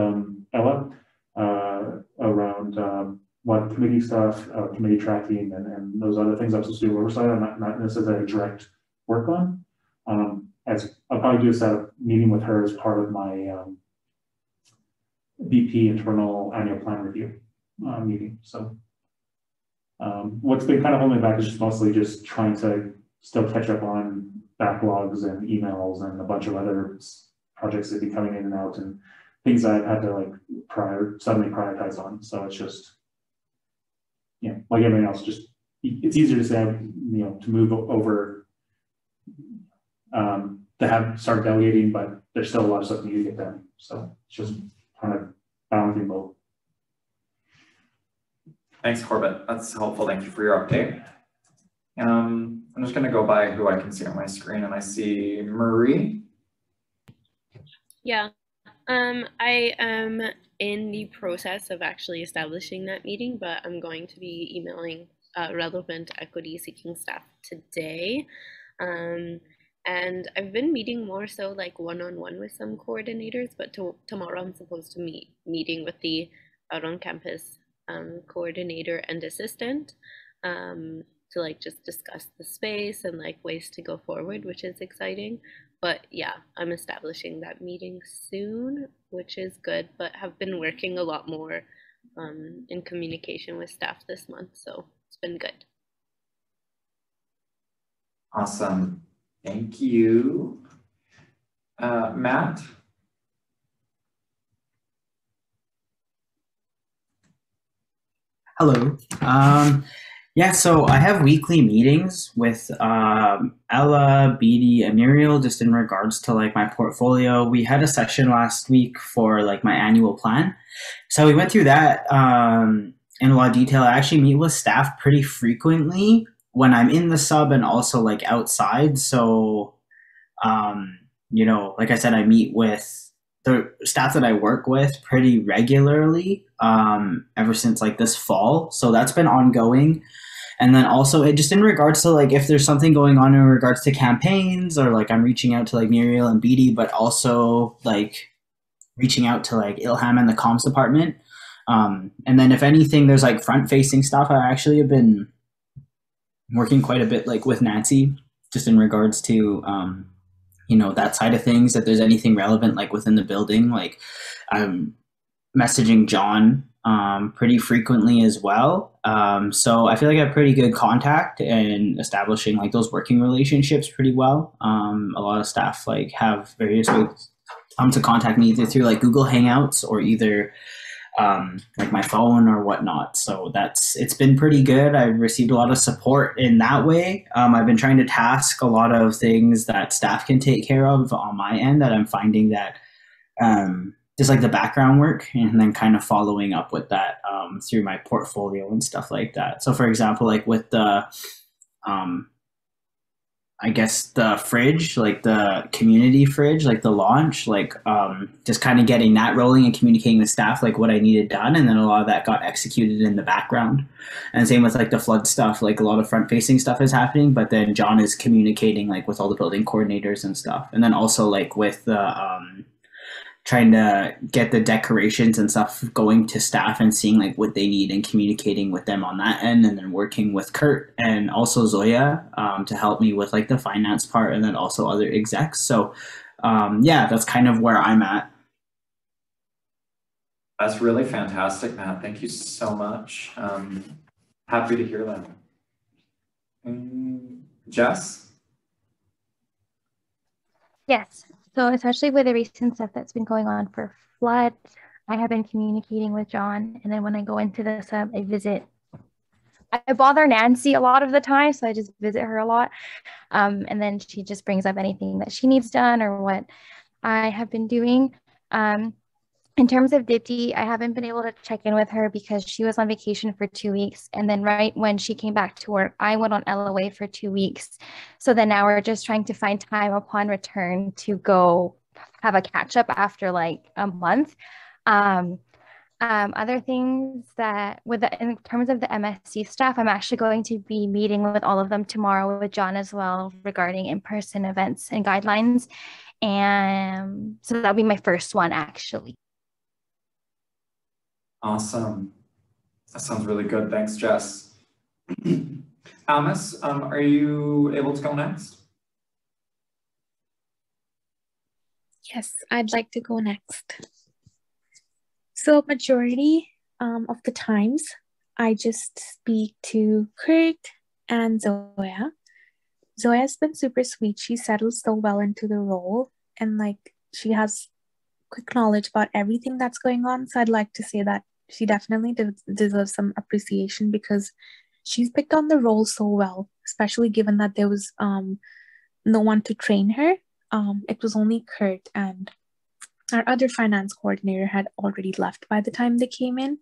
F: Ella, around what committee stuff, committee tracking, and those other things I'm supposed to do oversight. I'm not necessarily direct work on. As I'll probably do a set up meeting with her as part of my BP internal annual plan review meeting. So what's been kind of holding me back is just mostly just trying to still catch up on backlogs and emails and a bunch of other projects that be coming in and out and things I've had to like suddenly prioritize on. So it's just, like everything else, just it's easier to say, to move over, to start delegating, but there's still a lot of stuff you need to get done. So it's just kind of balancing both.
A: Thanks, Corbett. That's helpful. Thank you for your update. I'm just going to go by who I can see on my screen, and I see Marie.
K: Yeah, I am in the process of actually establishing that meeting, but I'm going to be emailing relevant equity seeking staff today. And I've been meeting more so like one-on-one with some coordinators, but tomorrow I'm supposed to meeting with the out on campus coordinator and assistant to like just discuss the space and like ways to go forward, which is exciting. But yeah, I'm establishing that meeting soon, which is good, but have been working a lot more in communication with staff this month, so it's been good.
A: Awesome. Thank you. Matt?
C: Hello. Yeah, so I have weekly meetings with Ella, Beatty, and Muriel just in regards to like my portfolio. We had a session last week for like my annual plan. So we went through that in a lot of detail. I actually meet with staff pretty frequently when I'm in the sub and also like outside. So, you know, like I said, I meet with the staff that I work with pretty regularly ever since like this fall. So that's been ongoing. And then also it just in regards to like if there's something going on in regards to campaigns or like I'm reaching out to like Muriel and Beatty, but also like reaching out to like Ilham and the comms department. And then if anything, there's like front facing stuff. I actually have been working quite a bit like with Nancy just in regards to you know, that side of things, if there's anything relevant like within the building. Like I'm messaging John pretty frequently as well. So I feel like I have pretty good contact and establishing like those working relationships pretty well. A lot of staff like have various ways to contact me either through like Google Hangouts or either like my phone or whatnot. So it's been pretty good. I've received a lot of support in that way. I've been trying to task a lot of things that staff can take care of on my end that I'm finding that just like the background work and then kind of following up with that through my portfolio and stuff like that. So for example, like with the I guess the fridge, like the community fridge, like the launch, like just kind of getting that rolling and communicating with staff like what I needed done, and then a lot of that got executed in the background. And same with like the flood stuff, like a lot of front facing stuff is happening, but then John is communicating like with all the building coordinators and stuff. And then also like with the trying to get the decorations and stuff going to staff and seeing like what they need and communicating with them on that end, and then working with Kurt and also Zoya to help me with like the finance part, and then also other execs. So yeah, that's kind of where I'm at.
A: That's really fantastic, Matt. Thank you so much. Happy to hear that. Jess?
B: Yes. So especially with the recent stuff that's been going on for flood, I have been communicating with John. And then when I go into the sub, I bother Nancy a lot of the time. So I just visit her a lot. And then she just brings up anything that she needs done or what I have been doing. In terms of Dipti, I haven't been able to check in with her because she was on vacation for 2 weeks. And then right when she came back to work, I went on LOA for 2 weeks. So then now we're just trying to find time upon return to go have a catch up after like a month. Other things that in terms of the MSC staff, I'm actually going to be meeting with all of them tomorrow with John as well regarding in-person events and guidelines. And so that'll be my first one actually.
A: Awesome. That sounds really good. Thanks, Jess. Amos, are you able to go next?
I: Yes, I'd like to go next. So majority of the times, I just speak to Kurt and Zoya. Zoya's been super sweet. She settled so well into the role, and like she has quick knowledge about everything that's going on. So I'd like to say that she definitely deserves some appreciation because she's picked on the role so well, especially given that there was no one to train her. It was only Kurt, and our other finance coordinator had already left by the time they came in.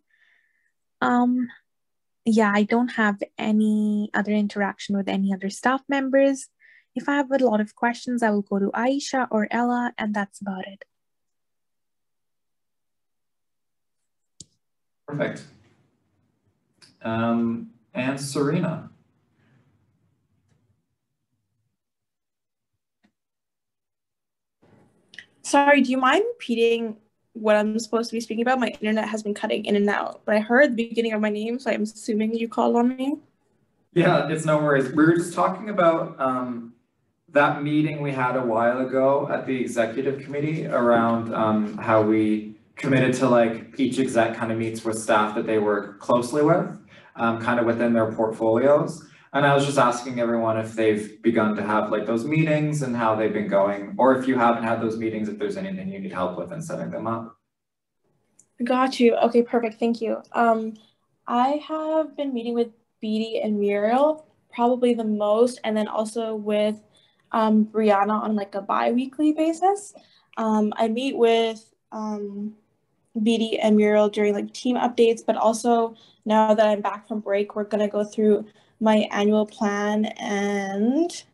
I: Yeah, I don't have any other interaction with any other staff members. If I have a lot of questions, I will go to Aisha or Ella, and that's about it.
A: Perfect. And Serena.
L: Sorry, do you mind repeating what I'm supposed to be speaking about? My internet has been cutting in and out, but I heard the beginning of my name, so I'm assuming you called on me.
A: Yeah, it's no worries. We were just talking about that meeting we had a while ago at the executive committee around how we committed to like each exec kind of meets with staff that they work closely with, kind of within their portfolios. And I was just asking everyone if they've begun to have like those meetings and how they've been going, or if you haven't had those meetings, if there's anything you need help with in setting them up.
L: Got you. Okay, perfect. Thank you. I have been meeting with Beatty and Muriel probably the most, and then also with Brianna on like a bi-weekly basis. I meet with Beatty and Muriel during like team updates, but also now that I'm back from break, we're gonna go through my annual plan and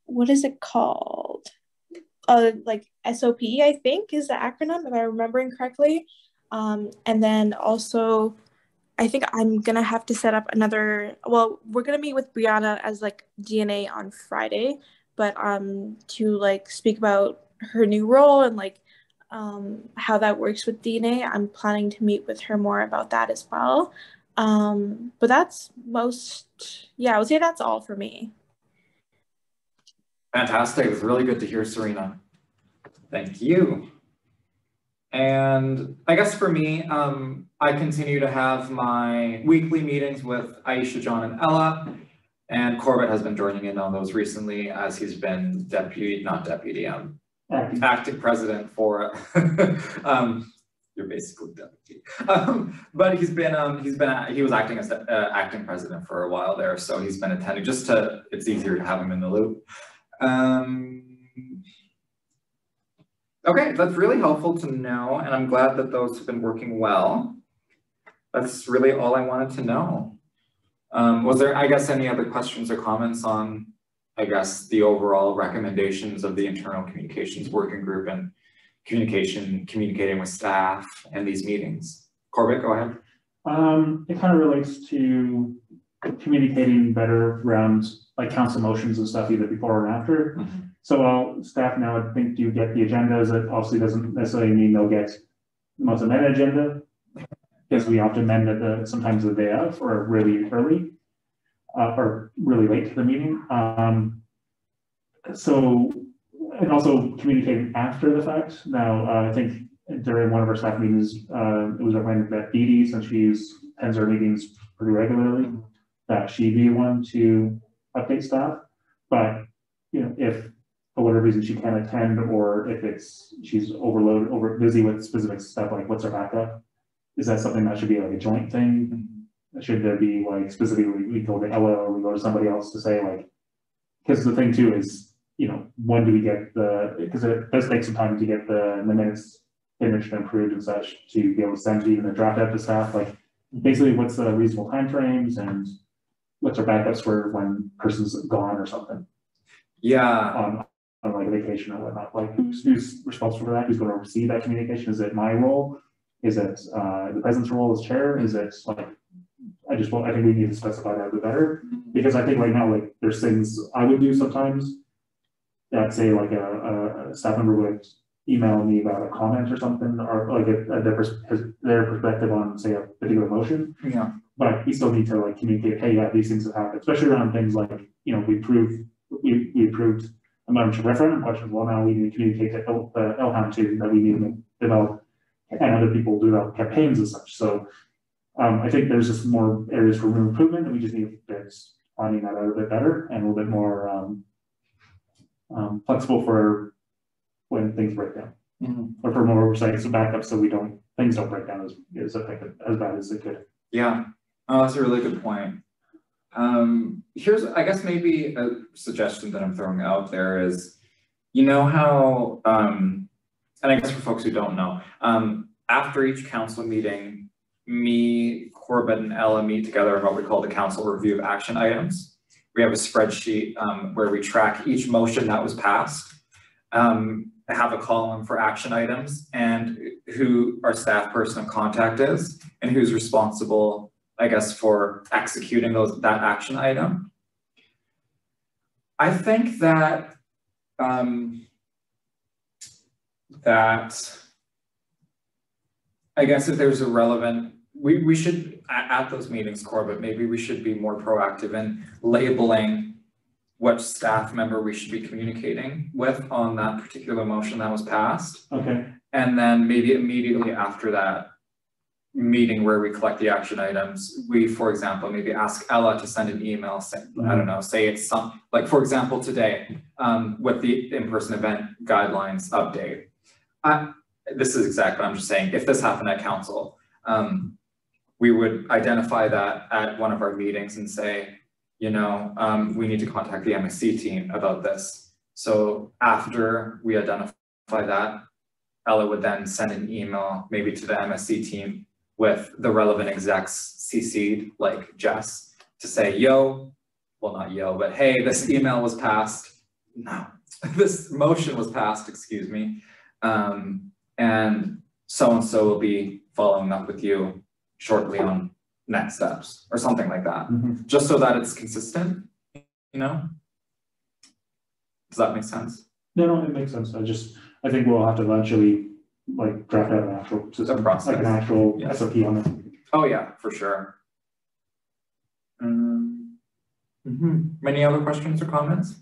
L: what is it called? Like SOP, I think is the acronym, if I'm remembering correctly. And then also, I think I'm gonna have to set up another, well, we're gonna meet with Brianna as like DNA on Friday, but to like speak about her new role and like how that works with DNA. I'm planning to meet with her more about that as well. But that's I would say that's all for me.
A: Fantastic. It was really good to hear, Serena. Thank you. And I guess for me, I continue to have my weekly meetings with Aisha, John, and Ella. And Corbett has been joining in on those recently as he's been acting president for, you're basically deputy. But he was acting as acting president for a while there. So he's been attending it's easier to have him in the loop. Okay, that's really helpful to know. And I'm glad that those have been working well. That's really all I wanted to know. Was there, I guess, any other questions or comments on, I guess, the overall recommendations of the internal communications working group and communicating with staff and these meetings? Corbett, go ahead.
F: It kind of relates to communicating better around like council motions and stuff either before or after. Mm-hmm. So staff now, I think, do get the agendas. It obviously doesn't necessarily mean they'll get the most amended agenda, because we often amend it sometimes the day of or really early or really late to the meeting. And also communicating after the fact. Now, I think during one of our staff meetings, it was recommended that Beatty, since she attends our meetings pretty regularly, that she be one to update staff. But if for whatever reason she can't attend, or if she's overloaded, busy with specific stuff, like what's her backup? Is that something that should be like a joint thing? Should there be like specifically we go to Ella or we go to somebody else to say like, because the thing too is, when do we get because it does take some time to get the minutes finished and approved and such to be able to send even the draft out to staff. Like basically what's the reasonable timeframes and what's our backups for when person's gone or something?
A: Yeah.
F: On like a vacation or whatnot. Like who's responsible for that? Who's going to receive that communication? Is it my role? Is it the president's role as chair? Is it like, I think we need to specify that a bit better, because I think right now, like there's things I would do sometimes that say like a staff member would email me about a comment or something, or like their perspective on say a particular motion.
A: Yeah.
F: But we still need to like communicate, hey, yeah, these things have happened, especially around things like, we approved a bunch of referendum questions. Well, now we need to communicate to LHAM too, that we need to develop, and other people develop campaigns and such. So I think there's just more areas for room improvement, and we just need to finding that out a bit better and a little bit more flexible for when things break down, or for more oversight, so backup, so things don't break down as bad as they could.
A: Yeah, that's a really good point. Here's, I guess, maybe a suggestion that I'm throwing out there is, how, and I guess for folks who don't know, after each council meeting, me, Corbett, and Ella meet together on what we call the council review of action items. We have a spreadsheet where we track each motion that was passed. And have a column for action items and who our staff person of contact is and who's responsible, I guess, for executing that action item. I think that I guess if there's a relevant, we should, at those meetings, Corbett, maybe we should be more proactive in labeling what staff member we should be communicating with on that particular motion that was passed.
F: Okay.
A: And then maybe immediately after that meeting where we collect the action items, we, for example, maybe ask Ella to send an email saying, I don't know, say it's some, like for example, today, with the in-person event guidelines update. This is exactly what I'm just saying. If this happened at council, we would identify that at one of our meetings and say, you know, we need to contact the MSC team about this. So after we identify that, Ella would then send an email maybe to the MSC team with the relevant execs CC'd, like Jess, to say, yo, well, not yo, but hey, this email was passed. No, this motion was passed, excuse me. And so-and-so will be following up with you shortly on next steps or something like that, just so that it's consistent, you know? Does that make sense?
F: No, it makes sense. I think we'll have to eventually like draft out an actual system, like an actual SOP on it.
A: Oh yeah, for sure. Many other questions or comments?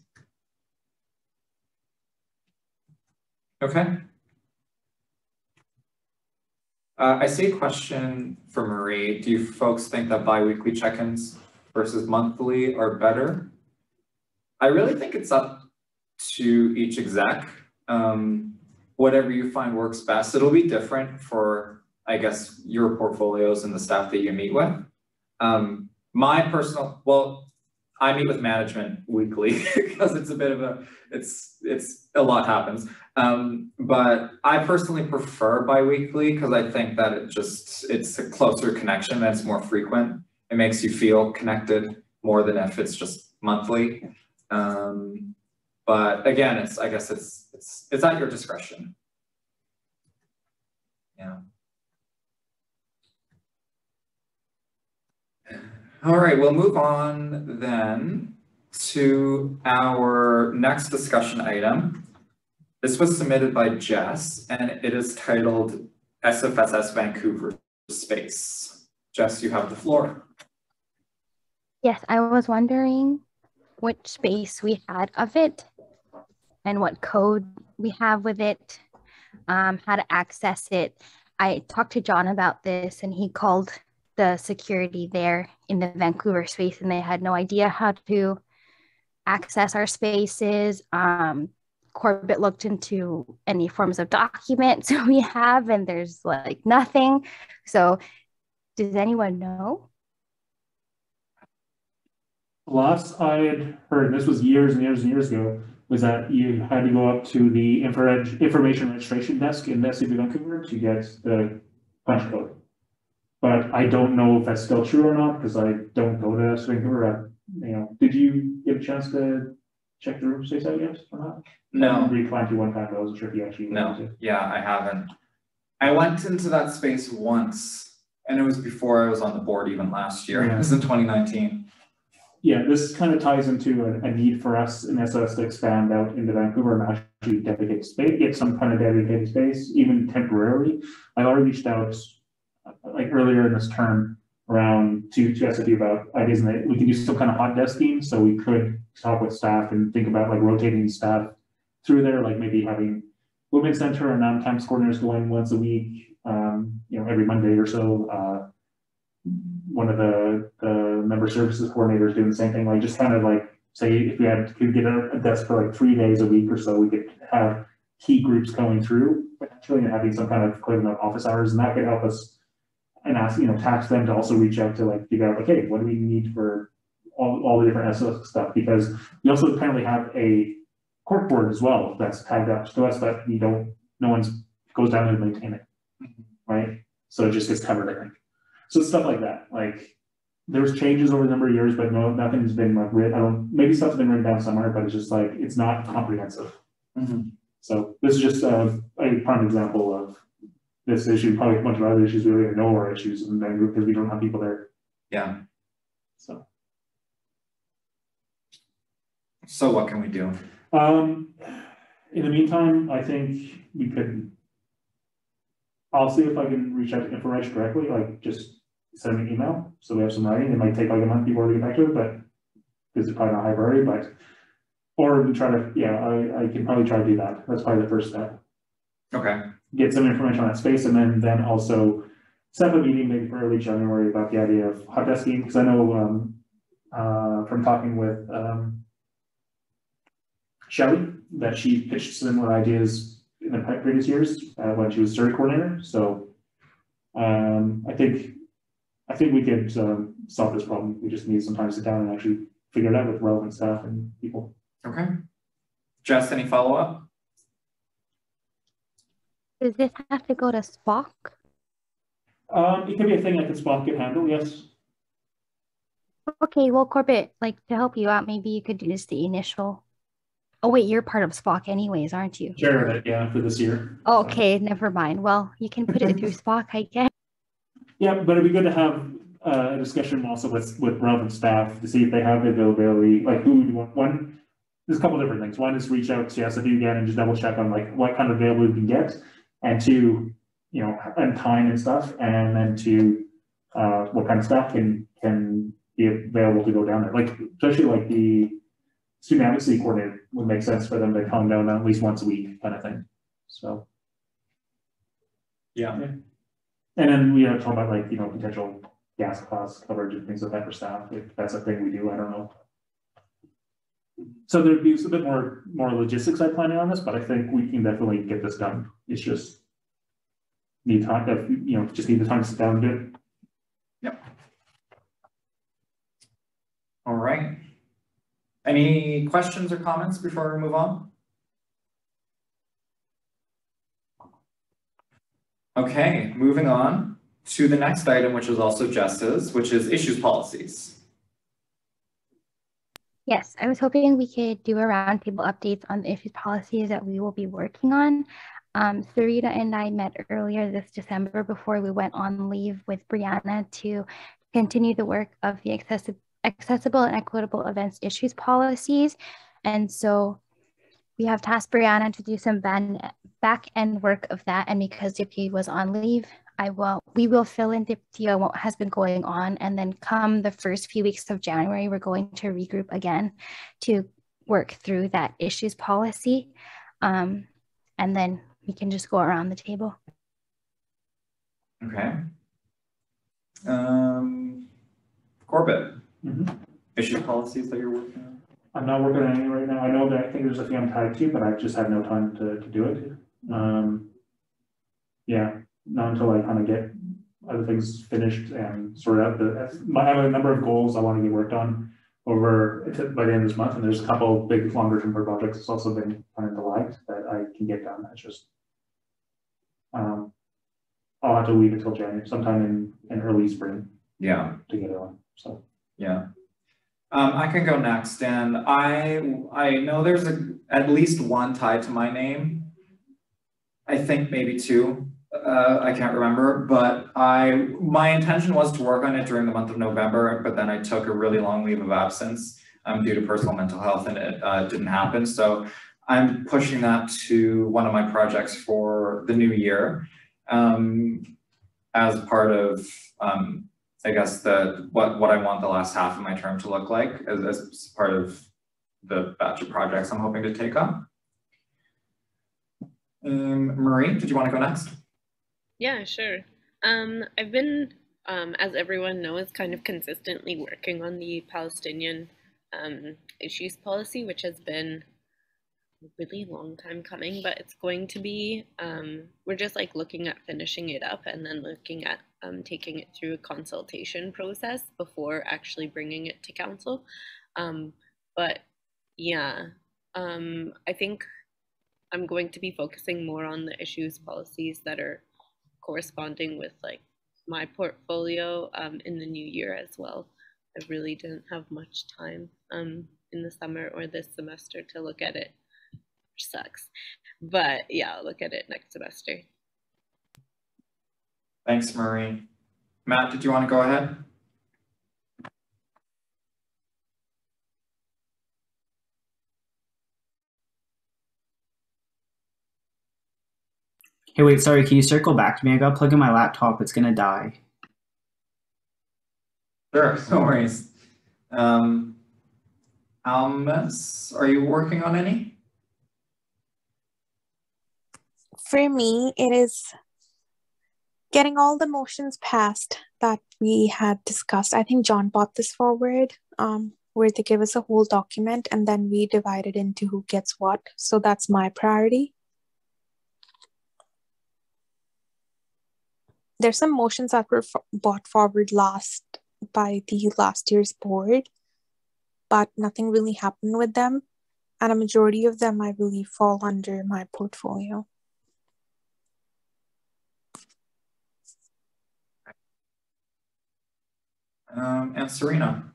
A: Okay. I see a question for Marie. Do you folks think that bi-weekly check-ins versus monthly are better? I really think it's up to each exec. Whatever you find works best. It'll be different for, I guess, your portfolios and the staff that you meet with. My personal, well, I meet with management weekly because it's a bit of a, it's a lot happens. But I personally prefer bi-weekly because I think that it's a closer connection and it's more frequent. It makes you feel connected more than if it's just monthly. But again, I guess it's at your discretion. Yeah. All right, we'll move on then to our next discussion item. This was submitted by Jess and it is titled SFSS Vancouver Space. Jess, you have the floor.
B: Yes, I was wondering which space we had of it and what code we have with it, how to access it. I talked to John about this and he called the security there in the Vancouver space and they had no idea how to access our spaces. Corbett looked into any forms of documents we have and there's like nothing. So does anyone know?
F: Last I had heard, this was years and years and years ago, was that you had to go up to the information registration desk in the city of Vancouver to get the punch code. But I don't know if that's still true or not because I don't go to Vancouver. You know, did you get a chance to check the room space out yet or not?
A: No.
F: I reclined you one time, but I wasn't sure if you actually
A: No. Yeah, I haven't. I went into that space once, and it was before I was on the board even last year. Yeah. It was in 2019.
F: Yeah, this kind of ties into a need for us in SS to expand out into Vancouver and actually dedicate space, get some kind of dedicated space, even temporarily. I already reached out like earlier in this term around to SFP about ideas that we can do some kind of hot desking, so we could talk with staff and think about like rotating staff through there, like maybe having women's center and non-campus coordinators going once a week, you know, every Monday or so. One of the member services coordinators doing the same thing, like just kind of like say if we could get a desk for like 3 days a week or so, we could have key groups going through potentially and having some kind of clear enough office hours, and that could help us and ask, you know, tax them to also reach out to like figure out like, hey, what do we need for all the different SOS stuff? Because we also apparently have a cork board as well that's tagged up to us, but no one's goes down and maintain it, right? So it just gets covered, I think. So stuff like that, like there's changes over a number of years, but no, nothing's been like written. Maybe stuff's been written down somewhere, but it's just like, it's not comprehensive. So this is just a prime example of this issue, probably a bunch of other issues we don't even know are issues, and then because we don't have people there.
A: Yeah.
F: So
A: what can we do?
F: In the meantime, I think we could, I'll see if I can reach out to InfoReg directly, like just send them an email, so we have some writing. It might take like a month before we get back to it, but because it's probably not high priority, but, or we try to, yeah, I can probably try to do that. That's probably the first step.
A: Okay.
F: Get some information on that space, and then also set up a meeting maybe for early January about the idea of hot desking, because I know from talking with Shelley that she pitched similar ideas in the previous years when she was survey coordinator. So I think we could solve this problem. We just need some time to sit down and actually figure it out with relevant staff and people.
A: Okay. Jess, any follow-up?
B: Does this have to go to SPOC?
F: It could be a thing that Spock could handle, yes.
B: Okay, well, Corbett, like to help you out, maybe you could do just the initial. Oh wait, you're part of SPOC anyways, aren't you?
F: Chair of it, yeah, for this year.
B: Okay, never mind. Well, you can put it through SPOC, I guess.
F: Yeah, but it'd be good to have a discussion also with relevant staff to see if they have the availability, like who would want one. There's a couple different things. One is reach out to SFU again and just double check on like what kind of availability we can get, and two, you know, and time and stuff, and then two, what kind of staff can be available to go down there. Like especially like the student advocacy coordinator would make sense for them to come down at least once a week, kind of thing. So yeah. And then we have talk about like, you know, potential gas cost coverage and things like that for staff, if that's a thing we do. I don't know. So there'd be a bit more logistics I plan on this, but I think we can definitely get this done. It's just need time, you know, just need the time to sit down and do it.
A: Yep. All right. Any questions or comments before we move on? Okay, moving on to the next item, which is also Jess's, which is issues policies.
B: Yes, I was hoping we could do a roundtable updates on the issues policies that we will be working on. Sarita and I met earlier this December before we went on leave with Brianna to continue the work of the accessible and equitable events issues policies. And so we have tasked Brianna to do some back end work of that. And because Dipti was on leave, we will fill in Dipti on what has been going on. And then come the first few weeks of January, we're going to regroup again to work through that issues policy. And then we can just go around the table.
A: Okay. Corbett, issue policies that you're working on?
F: I'm not working on any right now. I know that I think there's a few I'm tied to, but I just have no time to do it. Yeah, not until I kind of get other things finished and sorted out. I have a number of goals I want to get worked on by the end of this month, and there's a couple big longer term projects that's also been kind of delayed that I can get done. It's just I'll have to leave until January, sometime in early spring.
A: Yeah.
F: To get it on. So
A: yeah. I can go next, and I know there's at least one tied to my name. I think maybe two. I can't remember, but my intention was to work on it during the month of November, but then I took a really long leave of absence due to personal mental health, and it didn't happen. So I'm pushing that to one of my projects for the new year as part of I guess what I want the last half of my term to look like as part of the batch of projects I'm hoping to take on. Marie, did you want to go next?
K: Yeah, sure. I've been, as everyone knows, kind of consistently working on the Palestinian issues policy, which has been a really long time coming, but it's going to be, we're just like looking at finishing it up and then looking at taking it through a consultation process before actually bringing it to council. But yeah, I think I'm going to be focusing more on the issues policies that are corresponding with like my portfolio in the new year as well. I really didn't have much time in the summer or this semester to look at it which sucks. But yeah, I'll look at it next semester.
A: Thanks, Marie. Matt, did you want to go ahead?
C: Hey, wait, sorry, can you circle back to me? I got to plug in my laptop. It's going to die.
A: Sure, no worries. Almas, are you working on any?
I: For me, it is getting all the motions passed that we had discussed. I think John brought this forward, where they give us a whole document and then we divide it into who gets what. So that's my priority. There's some motions that were brought forward by the last year's board, but nothing really happened with them. And a majority of them, I believe, fall under my portfolio.
A: And Serena.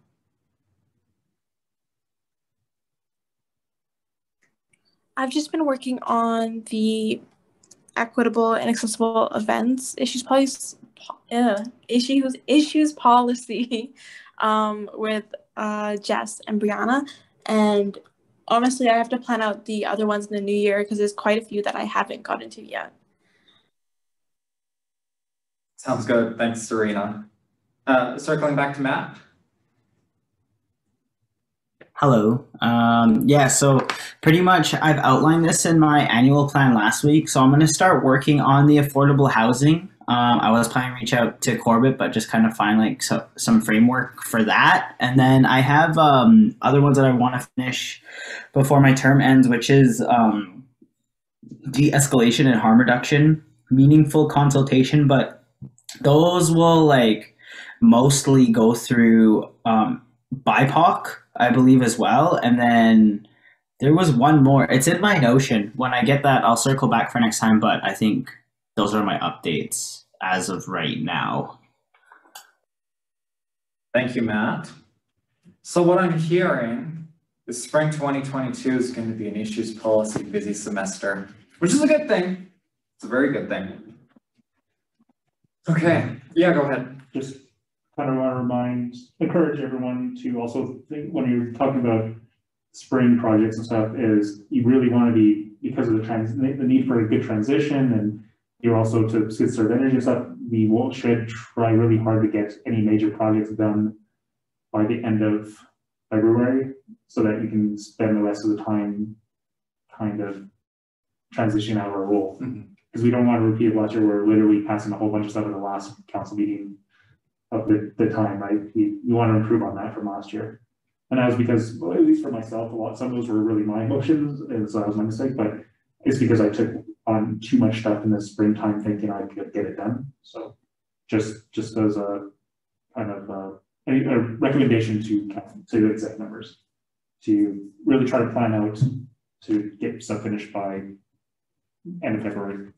L: I've just been working on the equitable and accessible events issues policy with Jess and Brianna, and honestly I have to plan out the other ones in the new year because there's quite a few that I haven't gotten to yet.
A: Sounds good. Thanks, Serena. Circling back to Matt.
C: Hello. Yeah, so pretty much I've outlined this in my annual plan last week. So I'm going to start working on the affordable housing. I was planning to reach out to Corbett, but just kind of find like some framework for that. And then I have other ones that I want to finish before my term ends, which is de-escalation and harm reduction, meaningful consultation. But those will like mostly go through BIPOC, I believe, as well. And then there was one more. It's in my Notion. When I get that, I'll circle back for next time. But I think those are my updates as of right now.
A: Thank you, Matt. So what I'm hearing is spring 2022 is going to be an issues policy busy semester, which is a good thing. It's a very good thing. Okay. Yeah, go ahead.
F: Just kind of want to encourage everyone to also think when you're talking about spring projects and stuff is you really want to be, because of the need for a good transition, and you're also to conserve energy and stuff, we should try really hard to get any major projects done by the end of February so that you can spend the rest of the time kind of transitioning out of our role. Because we don't want to repeat last year where we're literally passing a whole bunch of stuff at the last council meeting of the time, right? We want to improve on that from last year. And that was because, well, at least for myself, some of those were really my emotions, and so that was my mistake, but it's because I took on too much stuff in the springtime thinking I could get it done. So just as a kind of a recommendation to exec members to really try to plan out to get stuff finished by end of February.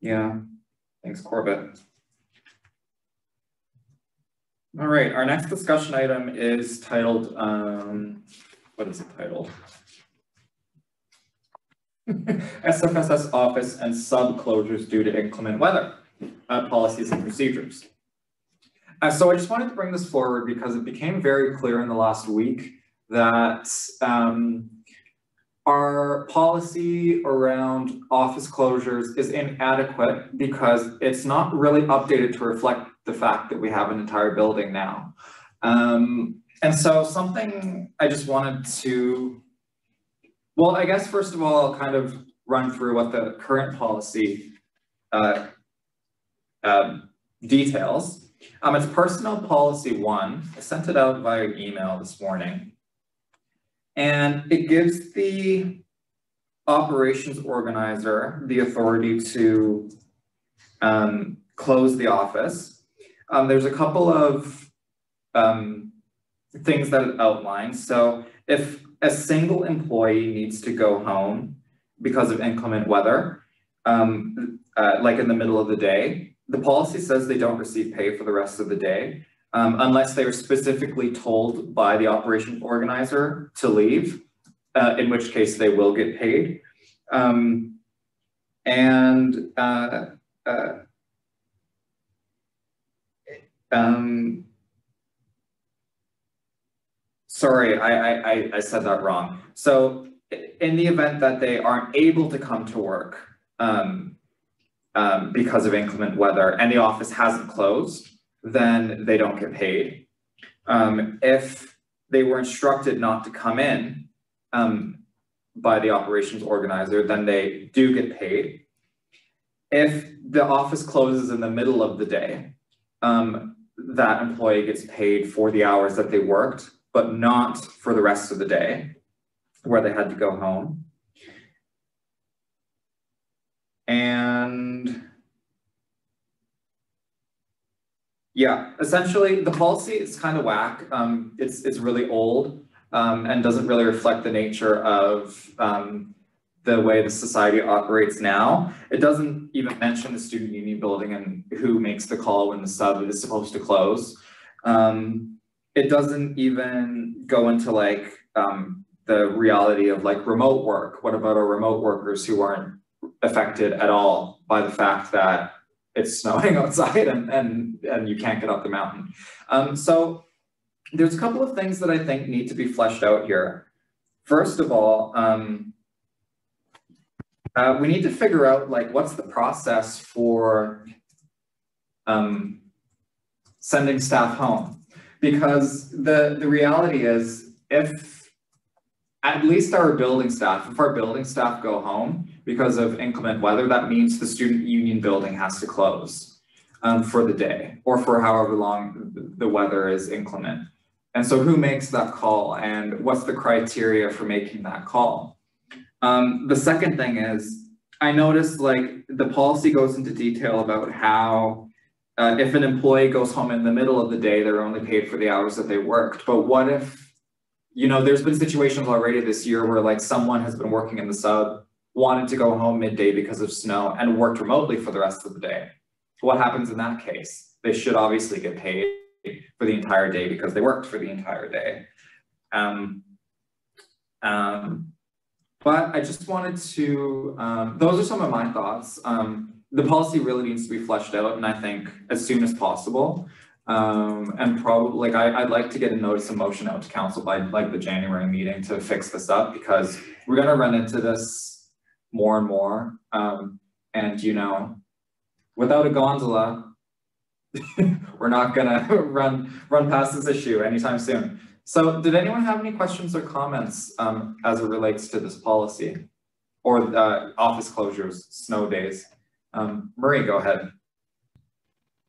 A: Yeah, thanks, Corbett. All right, our next discussion item is titled, what is it titled? SFSS office and sub closures due to inclement weather, policies and procedures. So I just wanted to bring this forward because it became very clear in the last week that our policy around office closures is inadequate because it's not really updated to reflect the fact that we have an entire building now. And so something I just wanted to, well, I guess first of all, I'll kind of run through what the current policy details. It's Personnel Policy 1. I sent it out via email this morning. And it gives the operations organizer the authority to close the office. There's a couple of things that it outlines. So if a single employee needs to go home because of inclement weather, like in the middle of the day, the policy says they don't receive pay for the rest of the day, unless they are specifically told by the operation organizer to leave. in which case they will get paid. Sorry, I said that wrong. So in the event that they aren't able to come to work because of inclement weather and the office hasn't closed, then they don't get paid. If they were instructed not to come in by the operations organizer, then they do get paid. If the office closes in the middle of the day, that employee gets paid for the hours that they worked, but not for the rest of the day where they had to go home. And yeah, essentially the policy is kind of whack. It's really old and doesn't really reflect the nature of the way the society operates now. It doesn't even mention the student union building and who makes the call when the sub is supposed to close. It doesn't even go into like the reality of like remote work. What about our remote workers who aren't affected at all by the fact that it's snowing outside and you can't get up the mountain? So there's a couple of things that I think need to be fleshed out here. First of all, we need to figure out like what's the process for sending staff home. Because the reality is, if at least our building staff go home because of inclement weather, that means the student union building has to close for the day or for however long the weather is inclement. And so who makes that call and what's the criteria for making that call? The second thing is, I noticed like the policy goes into detail about how if an employee goes home in the middle of the day, they're only paid for the hours that they worked. But what if, you know, there's been situations already this year where like someone has been working in the sub, wanted to go home midday because of snow and worked remotely for the rest of the day. What happens in that case? They should obviously get paid for the entire day because they worked for the entire day. But I just wanted to, those are some of my thoughts. The policy really needs to be fleshed out, and I think as soon as possible. And probably, like, I'd like to get a notice of motion out to council by like the January meeting to fix this up, because we're gonna run into this more and more. And you know, without a gondola, we're not gonna run past this issue anytime soon. So did anyone have any questions or comments as it relates to this policy or office closures, snow days? Marie, go ahead.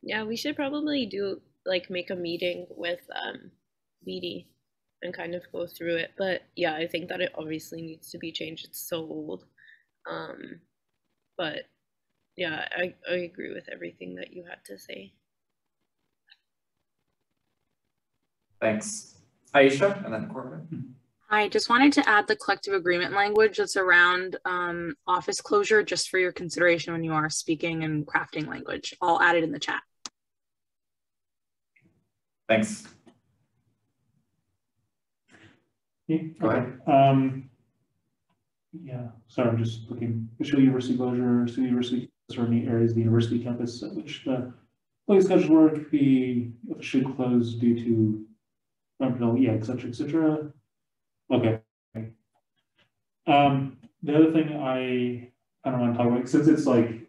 K: Yeah, we should probably do like make a meeting with BD and kind of go through it. But yeah, I think that it obviously needs to be changed. It's so old. But yeah, I agree with everything that you had to say.
A: Thanks. Aisha, and then Corbin.
E: I just wanted to add the collective agreement language that's around office closure, just for your consideration when you are speaking and crafting language. I'll add it in the chat.
A: Thanks.
F: Yeah, go ahead. Yeah, sorry, I'm just looking. Official university closure, student university, certain areas of the university campus at which the employee scheduled work be officially closed due to yeah, etc., etc. Okay. The other thing I don't want to talk about, since it's like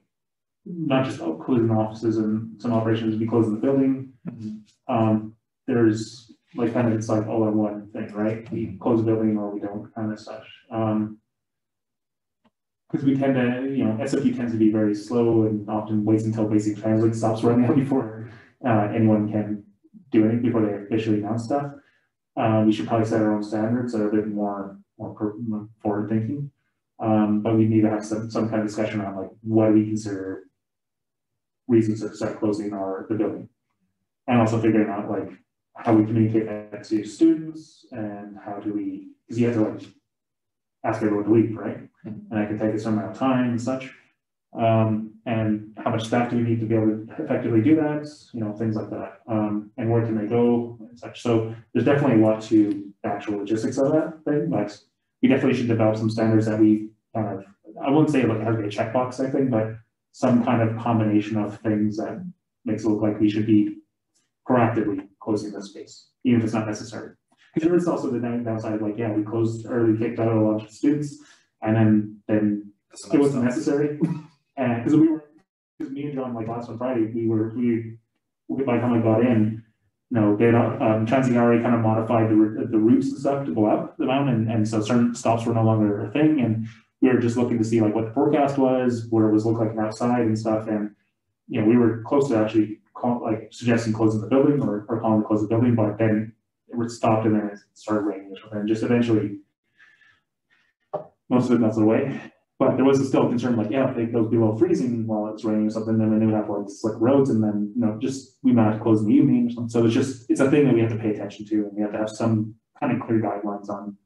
F: not just closing offices and some operations be closing the building, there's like kind of, it's like all in one thing, right? We close the building or we don't, kind of such. Because we tend to, you know, SFU tends to be very slow and often waits until basic translate stops running out before anyone can do anything, before they officially announce stuff. We should probably set our own standards that are a bit more forward thinking. But we need to have some kind of discussion around like what we consider reasons to start closing the building, and also figuring out like how we communicate that to students and how do we, because you have to like ask everyone to leave, right? And that can take a certain amount of time and such. And how much staff do we need to be able to effectively do that? You know, things like that. And where can they go and such. So there's definitely a lot to the actual logistics of that thing. But we definitely should develop some standards that we kind of, I wouldn't say like it has to be a checkbox type thing, but some kind of combination of things that makes it look like we should be proactively closing this space, even if it's not necessary. Because there is also the downside, like, yeah, we closed early, kicked out a lot of students, and then it wasn't necessary. And because me and John, like last one Friday, by the time I got in, you know, they Chancey already kind of modified the routes and stuff to go up the mountain, and so certain stops were no longer a thing, and we were just looking to see like what the forecast was, what it was looking like outside and stuff, and you know, we were close to actually suggesting closing the building or calling to close the building, but then it was stopped and then it started raining or something, and just eventually most of it melted away. But there was still a concern, like, yeah, if it goes below freezing while it's raining or something, then we would have like slick roads, and then, you know, just we might have to close in the evening or something. So it's a thing that we have to pay attention to, and we have to have some kind of clear guidelines on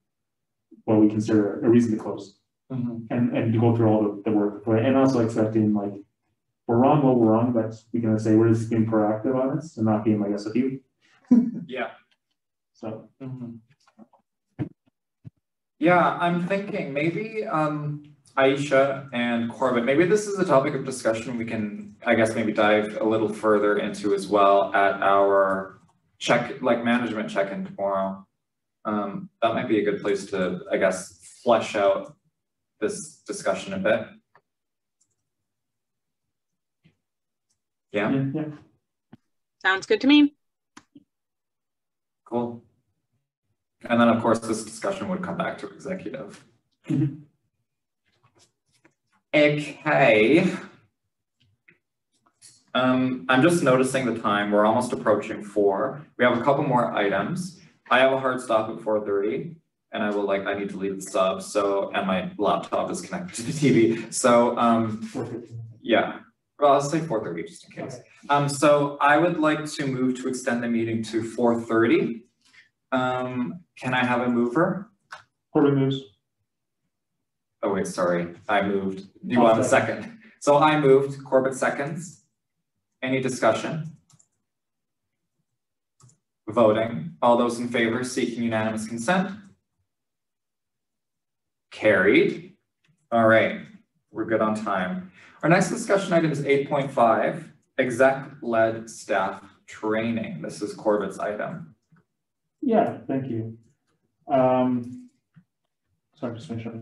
F: what we consider a reason to close, and to go through all the work, and also accepting like we're wrong, well, we're wrong, but we can say we're just being proactive on this and not being like SFU.
A: Yeah.
F: So.
A: Yeah, I'm thinking maybe Aisha and Corbett, maybe this is a topic of discussion we can, I guess, maybe dive a little further into as well at our management check-in tomorrow. That might be a good place to, I guess, flesh out this discussion a bit. Yeah.
E: Sounds good to me.
A: Cool. And then, of course, this discussion would come back to executive. Okay. I'm just noticing the time. We're almost approaching 4. We have a couple more items. I have a hard stop at 4:30, and I need to leave the sub. So, and my laptop is connected to the TV. So, yeah. Well, I'll say 4:30 just in case. So I would like to move to extend the meeting to 4:30. Can I have a mover?
F: Corbett moves.
A: Oh wait, sorry, I moved. Do you want a second? So I moved, Corbett seconds. Any discussion? Voting. All those in favor seeking unanimous consent? Carried. All right, we're good on time. Our next discussion item is 8.5, exec-led staff training. This is Corbett's item.
F: Yeah, thank you. Sorry, just finish up.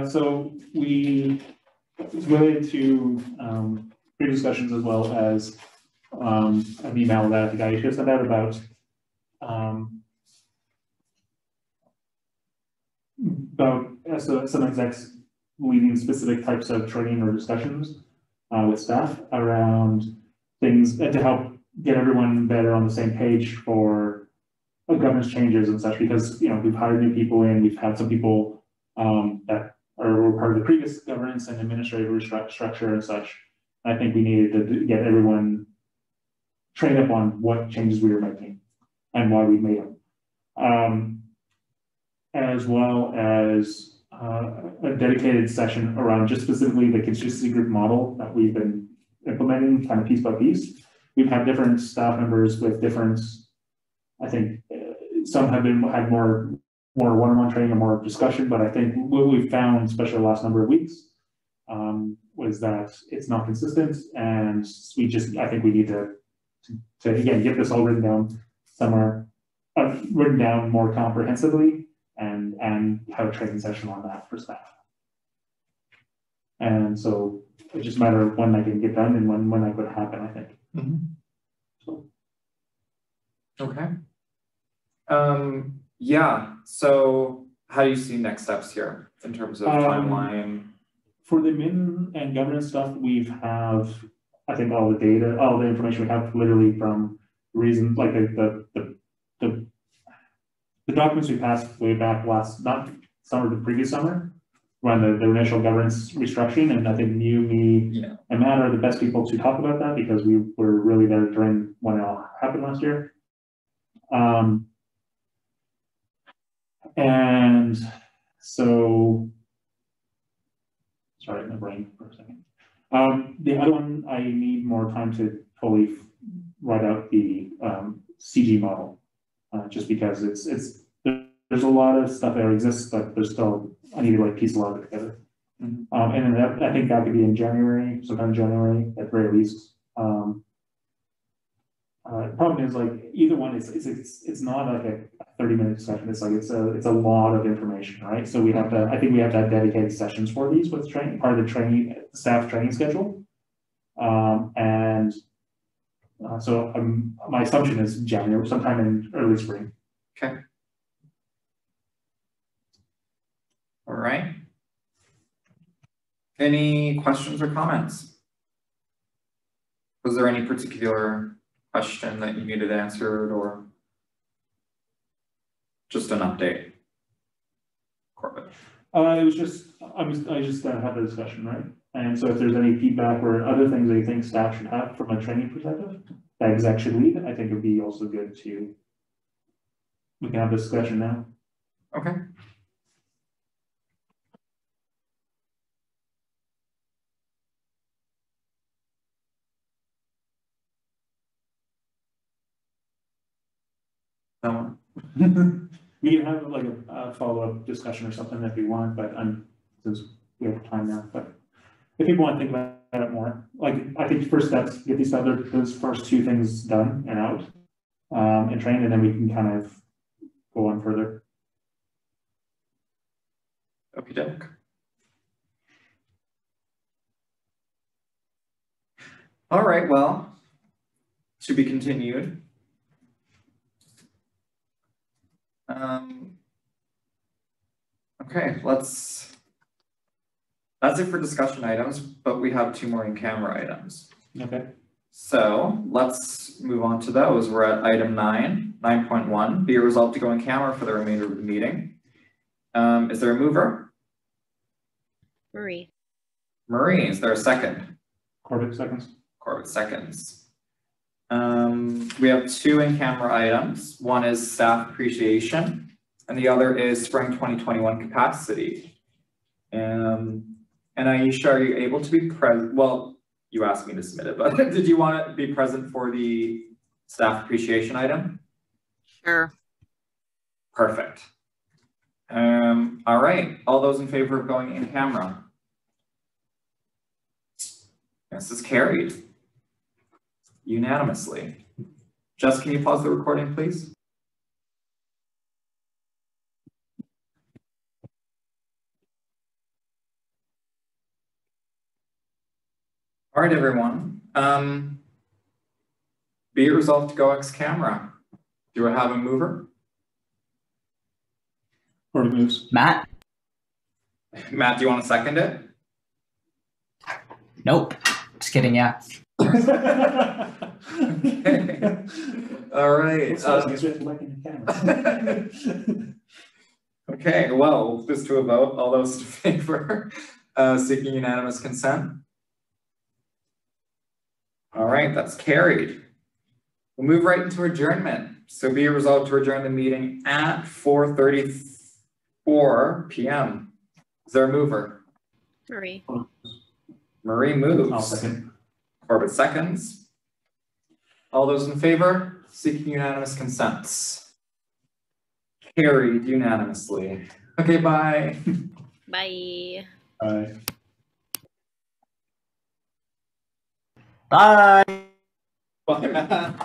F: So it's related to pre-discussions as well as an email that I think I just sent out about some execs leading specific types of training or discussions with staff around things to help get everyone better on the same page for governance changes and such, because, you know, we've hired new people in, we've had some people that were part of the previous governance and administrative structure and such. I think we needed to get everyone trained up on what changes we were making and why we made them, as well as a dedicated session around just specifically the consistency group model that we've been implementing kind of piece by piece. We've had different staff members with different, I think some have had more one-on-one training and more discussion, but I think what we've found, especially the last number of weeks, was that it's not consistent, and I think we need to again get this all written down somewhere, written down more comprehensively, and have a training session on that for staff. And so it's just a matter of when that can get done and when that could happen, I think. So.
A: Okay. Yeah, so how do you see next steps here in terms of timeline?
F: For the admin and governance stuff, I think all the data, all the information we have literally from reasons like the documents we passed way back not summer, the previous summer, when the initial governance restructuring, and I think me, and Matt are the best people to talk about that because we were really there during when it all happened last year. And so, sorry, my brain for a second. The other one, I need more time to fully write out the CG model, just because there's there's a lot of stuff that exists, but there's still, I need to like piece a lot of it together. And then I think that could be in January, sometime in January at very least. The problem is like either one it's not like a 30-minute discussion. It's like it's a lot of information, right? So I think we have to have dedicated sessions for these with training, part of the staff training schedule. So my assumption is January, sometime in early spring.
A: Okay. All right. Any questions or comments? Was there any particular question that you needed answered or just an update? Corbett.
F: It was just, I just had the discussion, right? And so if there's any feedback or other things that you think staff should have from a training perspective, that exec should lead, I think it'd be also good to, we can have this discussion now.
A: Okay. No.
F: We can have like a follow-up discussion or something if you want, but since we have time now, but if people want to think about it more, like I think first steps, get those first two things done and out, and trained, and then we can kind of go on further.
A: Okie doke. All right, well, to be continued. Okay, that's it for discussion items, but we have 2 more in-camera items.
F: Okay.
A: So let's move on to those. We're at item 9.1, be it resolved to go in camera for the remainder of the meeting. Is there a mover?
K: Marie.
A: Marie, is there a second?
F: Corbett seconds.
A: Corbett seconds. We have 2 in-camera items. One is staff appreciation, and the other is spring 2021 capacity. And Aisha, are you able to be present? Well, you asked me to submit it, but did you want to be present for the staff appreciation item?
E: Sure.
A: Perfect. All right, all those in favor of going in camera? This is carried unanimously. Jess, can you pause the recording, please? All right, everyone. Be it resolved to go ex camera. Do I have a mover?
F: Corbett moves.
C: Matt?
A: Matt, do you want to second it?
C: Nope. Just kidding, yeah.
A: Okay. All right. Okay, well, we'll just to a vote. All those in favor, seeking unanimous consent. All right, that's carried. We'll move right into adjournment. So be it resolved to adjourn the meeting at 4:34 p.m. Is there a mover?
K: Marie.
A: Marie moves.
F: I'll second.
A: Corbett seconds. All those in favor, seeking unanimous consents. Carried unanimously. Okay, bye.
K: Bye.
F: Bye.
C: Bye.
A: Bye, Matt.